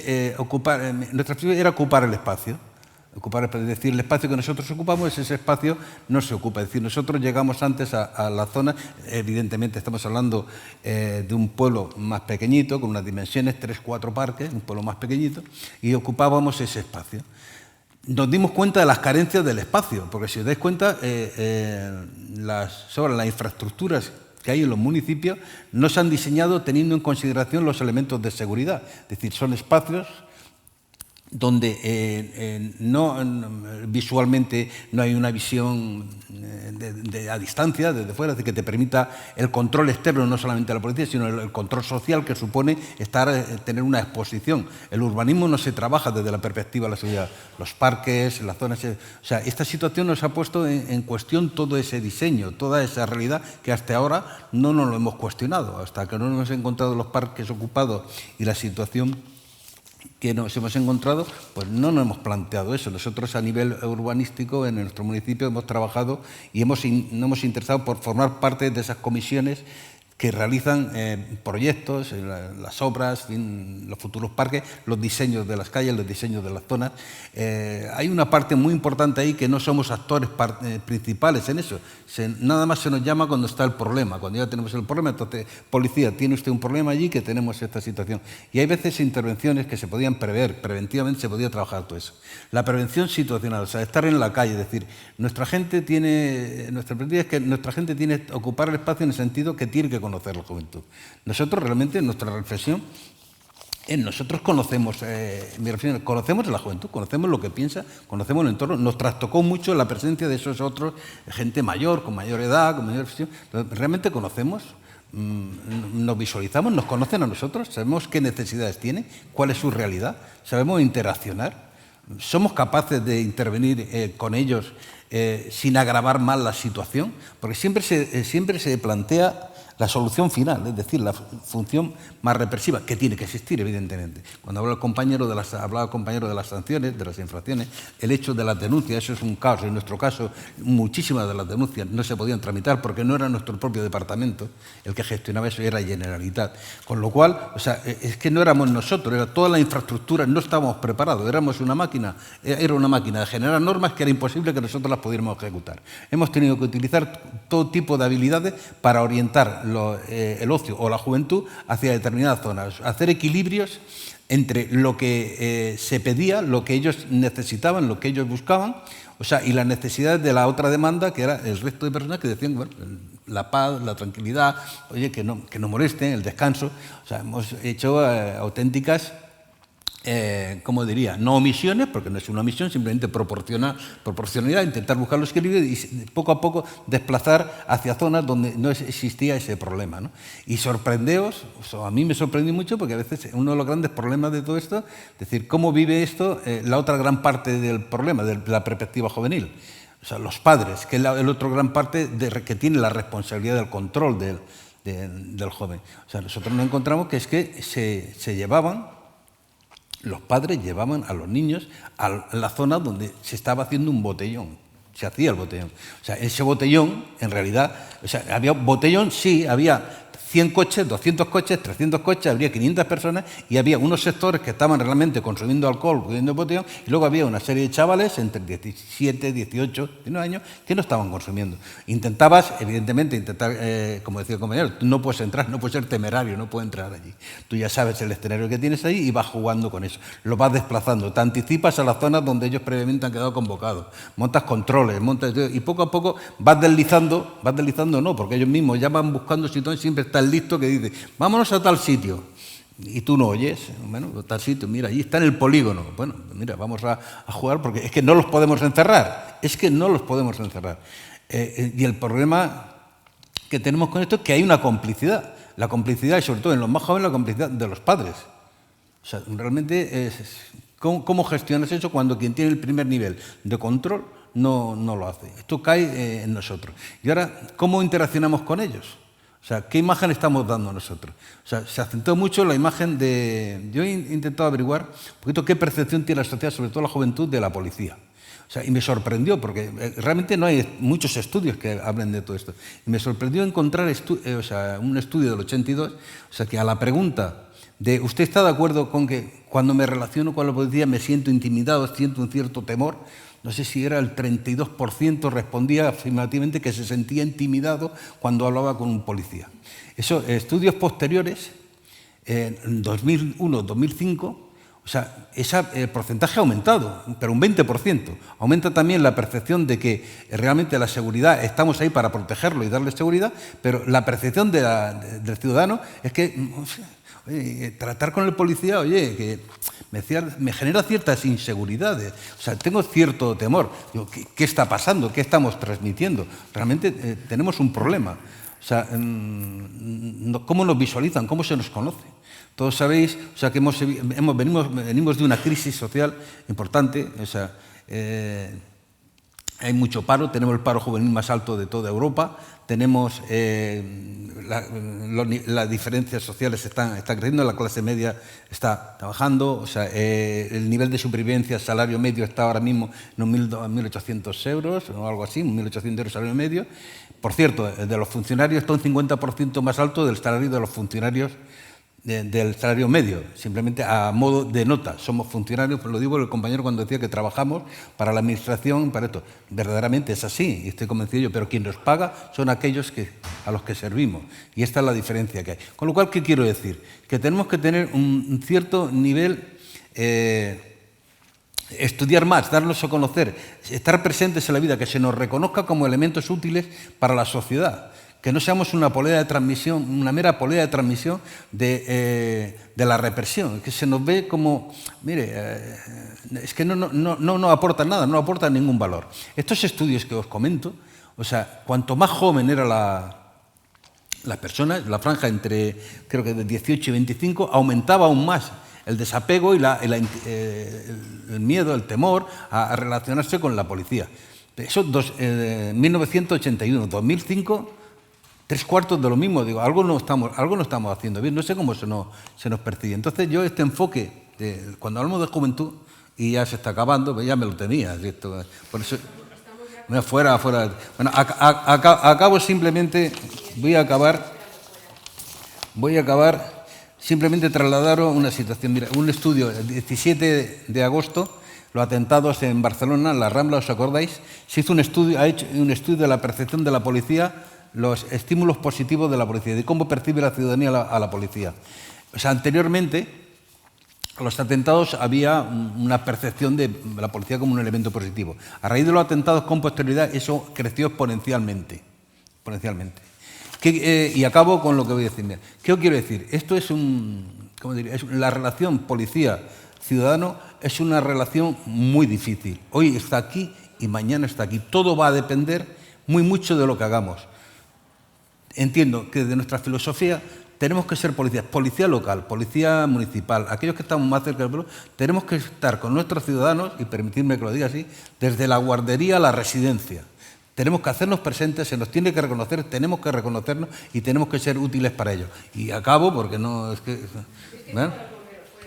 nuestra filosofía era ocupar el espacio. Es decir, el espacio que nosotros ocupamos, ese espacio no se ocupa. Es decir, nosotros llegamos antes a la zona, evidentemente estamos hablando de un pueblo más pequeñito, con unas dimensiones, 3, 4 parques, un pueblo más pequeñito, y ocupábamos ese espacio. Nos dimos cuenta de las carencias del espacio, porque si os dais cuenta, sobre las infraestructuras que hay en los municipios no se han diseñado teniendo en consideración los elementos de seguridad. Es decir, son espacios donde visualmente no hay una visión a distancia, desde fuera, es decir, que te permita el control externo, no solamente de la policía, sino el control social que supone tener una exposición. El urbanismo no se trabaja desde la perspectiva de la seguridad. Los parques, las zonas... O sea, esta situación nos ha puesto en cuestión todo ese diseño, toda esa realidad que hasta ahora no nos lo hemos cuestionado, hasta que no nos hemos encontrado los parques ocupados y la situación que nos hemos encontrado, pues no nos hemos planteado eso. Nosotros a nivel urbanístico en nuestro municipio hemos trabajado y nos hemos interesado por formar parte de esas comisiones que realizan proyectos, las obras, los futuros parques, los diseños de las calles, los diseños de las zonas. Hay una parte muy importante ahí que no somos actores principales en eso. Nada más se nos llama cuando está el problema. Cuando ya tenemos el problema, entonces, policía, tiene usted un problema allí que tenemos esta situación. Y hay veces intervenciones que se podían prever, preventivamente se podía trabajar todo eso. La prevención situacional, o sea, estar en la calle, es decir, nuestra perspectiva es que nuestra gente tiene que ocupar el espacio en el sentido que tiene que conocer la juventud. Nosotros realmente, nuestra reflexión, nosotros conocemos, conocemos a la juventud, conocemos lo que piensa, conocemos el entorno, nos trastocó mucho la presencia de esos otros, gente mayor, con mayor edad, con mayor reflexión. Realmente conocemos, nos visualizamos, nos conocen a nosotros, sabemos qué necesidades tienen, cuál es su realidad, sabemos interaccionar, somos capaces de intervenir con ellos sin agravar más la situación, porque siempre se plantea la solución final, es decir, la función más represiva, que tiene que existir, evidentemente. Cuando hablaba el compañero de las sanciones, de las infracciones, el hecho de las denuncias, eso es un caos. En nuestro caso, muchísimas de las denuncias no se podían tramitar porque no era nuestro propio departamento el que gestionaba eso, era Generalitat. Con lo cual, o sea, es que no éramos nosotros, era toda la infraestructura, no estábamos preparados, éramos una máquina, era una máquina de generar normas que era imposible que nosotros las pudiéramos ejecutar. Hemos tenido que utilizar todo tipo de habilidades para orientar el ocio o la juventud hacia determinadas zonas, hacer equilibrios entre lo que se pedía, lo que ellos necesitaban, lo que ellos buscaban, o sea, y las necesidades de la otra demanda, que era el resto de personas que decían, bueno, la paz, la tranquilidad, oye, que no molesten, el descanso. O sea, hemos hecho auténticas, ¿cómo diría? No omisiones, porque no es una omisión, simplemente proporcionalidad, intentar buscar los equilibrios y poco a poco desplazar hacia zonas donde no existía ese problema, ¿no? Y sorprendeos, a mí me sorprendió mucho porque a veces uno de los grandes problemas de todo esto, es decir, cómo vive esto la otra gran parte del problema, de la perspectiva juvenil. O sea, los padres, que es el otro gran parte que tiene la responsabilidad del control del joven. O sea, nosotros nos encontramos que es que se llevaban los padres llevaban a los niños a la zona donde se estaba haciendo un botellón. Se hacía el botellón. O sea, ese botellón, en realidad, o sea, había botellón, sí, había 100 coches, 200 coches, 300 coches, habría 500 personas y había unos sectores que estaban realmente consumiendo alcohol, bebiendo botellón, y luego había una serie de chavales entre 17, 18, 19 años que no estaban consumiendo. Intentabas, evidentemente, como decía el compañero, tú no puedes entrar, no puedes ser temerario, no puedes entrar allí. Tú ya sabes el escenario que tienes ahí y vas jugando con eso. Lo vas desplazando, te anticipas a las zonas donde ellos previamente han quedado convocados, montas controles, y poco a poco vas deslizando no, porque ellos mismos ya van buscando sitios, siempre está el listo que dice, vámonos a tal sitio, y tú no oyes, bueno, tal sitio, mira, allí está en el polígono, bueno, mira, vamos a jugar porque es que no los podemos encerrar, y el problema que tenemos con esto es que hay una complicidad, la complicidad, y sobre todo en los más jóvenes, la complicidad de los padres. O sea, realmente, ¿cómo gestionas eso cuando quien tiene el primer nivel de control no lo hace? Esto cae en nosotros. Y ahora, ¿cómo interaccionamos con ellos? O sea, ¿qué imagen estamos dando nosotros? O sea, se acentúa mucho la imagen de... Yo he intentado averiguar un poquito qué percepción tiene la sociedad, sobre todo la juventud, de la policía. O sea, y me sorprendió, porque realmente no hay muchos estudios que hablen de todo esto. Y me sorprendió encontrar un estudio del 82, o sea, que a la pregunta de ¿usted está de acuerdo con que cuando me relaciono con la policía me siento intimidado, siento un cierto temor? No sé si era el 32% respondía afirmativamente que se sentía intimidado cuando hablaba con un policía. Esos estudios posteriores, en 2001, 2005, o sea, ese porcentaje ha aumentado, pero un 20%. Aumenta también la percepción de que realmente la seguridad, estamos ahí para protegerlo y darle seguridad, pero la percepción del ciudadano es que... Oye, tratar con el policía, oye, que me genera ciertas inseguridades, o sea, tengo cierto temor. Digo, ¿qué está pasando? ¿Qué estamos transmitiendo? Realmente tenemos un problema. O sea, ¿cómo nos visualizan? ¿Cómo se nos conoce? Todos sabéis, o sea, que venimos de una crisis social importante, o sea, hay mucho paro, tenemos el paro juvenil más alto de toda Europa, tenemos las diferencias sociales están creciendo, la clase media está trabajando, o sea, el nivel de supervivencia, salario medio está ahora mismo en 1.800 euros o algo así, 1.800 euros salario medio. Por cierto, de los funcionarios está un 50% más alto del salario de los funcionarios del salario medio, simplemente a modo de nota. Somos funcionarios, pues lo digo el compañero cuando decía que trabajamos para la administración, para esto. Verdaderamente es así, y estoy convencido yo, pero quien nos paga son aquellos a los que servimos. Y esta es la diferencia que hay. Con lo cual, ¿qué quiero decir? Que tenemos que tener un cierto nivel, estudiar más, darnos a conocer, estar presentes en la vida, que se nos reconozca como elementos útiles para la sociedad. Que no seamos una polea de transmisión, una mera polea de transmisión de la represión, que se nos ve como, mire, es que no aporta nada, no aporta ningún valor. Estos estudios que os comento, o sea, cuanto más joven era la persona, la franja entre, creo que de 18 y 25, aumentaba aún más el desapego y el miedo, el temor a relacionarse con la policía. Eso, 1981, 2005... 3/4 de lo mismo, digo, algo no estamos haciendo bien, no sé cómo se nos percibe. Entonces yo este enfoque, cuando hablamos de juventud, y ya se está acabando, pues ya me lo tenía, ¿cierto? Por eso, fuera. Bueno, acabo simplemente, voy a acabar simplemente trasladaros una situación. Mira, un estudio, el 17 de agosto, los atentados en Barcelona, en la Rambla, ¿os acordáis? Se hizo ha hecho un estudio de la percepción de la policía, los estímulos positivos de la policía, de cómo percibe la ciudadanía a la policía. O sea, anteriormente, a los atentados había una percepción de la policía como un elemento positivo. A raíz de los atentados con posterioridad, eso creció exponencialmente. Y acabo con lo que voy a decir. Mira, ¿qué os quiero decir? Esto es la relación policía-ciudadano es una relación muy difícil. Hoy está aquí y mañana está aquí. Todo va a depender muy mucho de lo que hagamos. Entiendo que de nuestra filosofía tenemos que ser policías, policía local, policía municipal, aquellos que estamos más cerca del pueblo, tenemos que estar con nuestros ciudadanos, y permitidme que lo diga así, desde la guardería a la residencia. Tenemos que hacernos presentes, se nos tiene que reconocer, tenemos que reconocernos y tenemos que ser útiles para ellos. Y acabo porque no es que... ¿ven?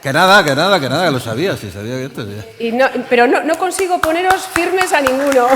Que nada, que lo sabía, sí sabía que esto... Pero no consigo poneros firmes a ninguno.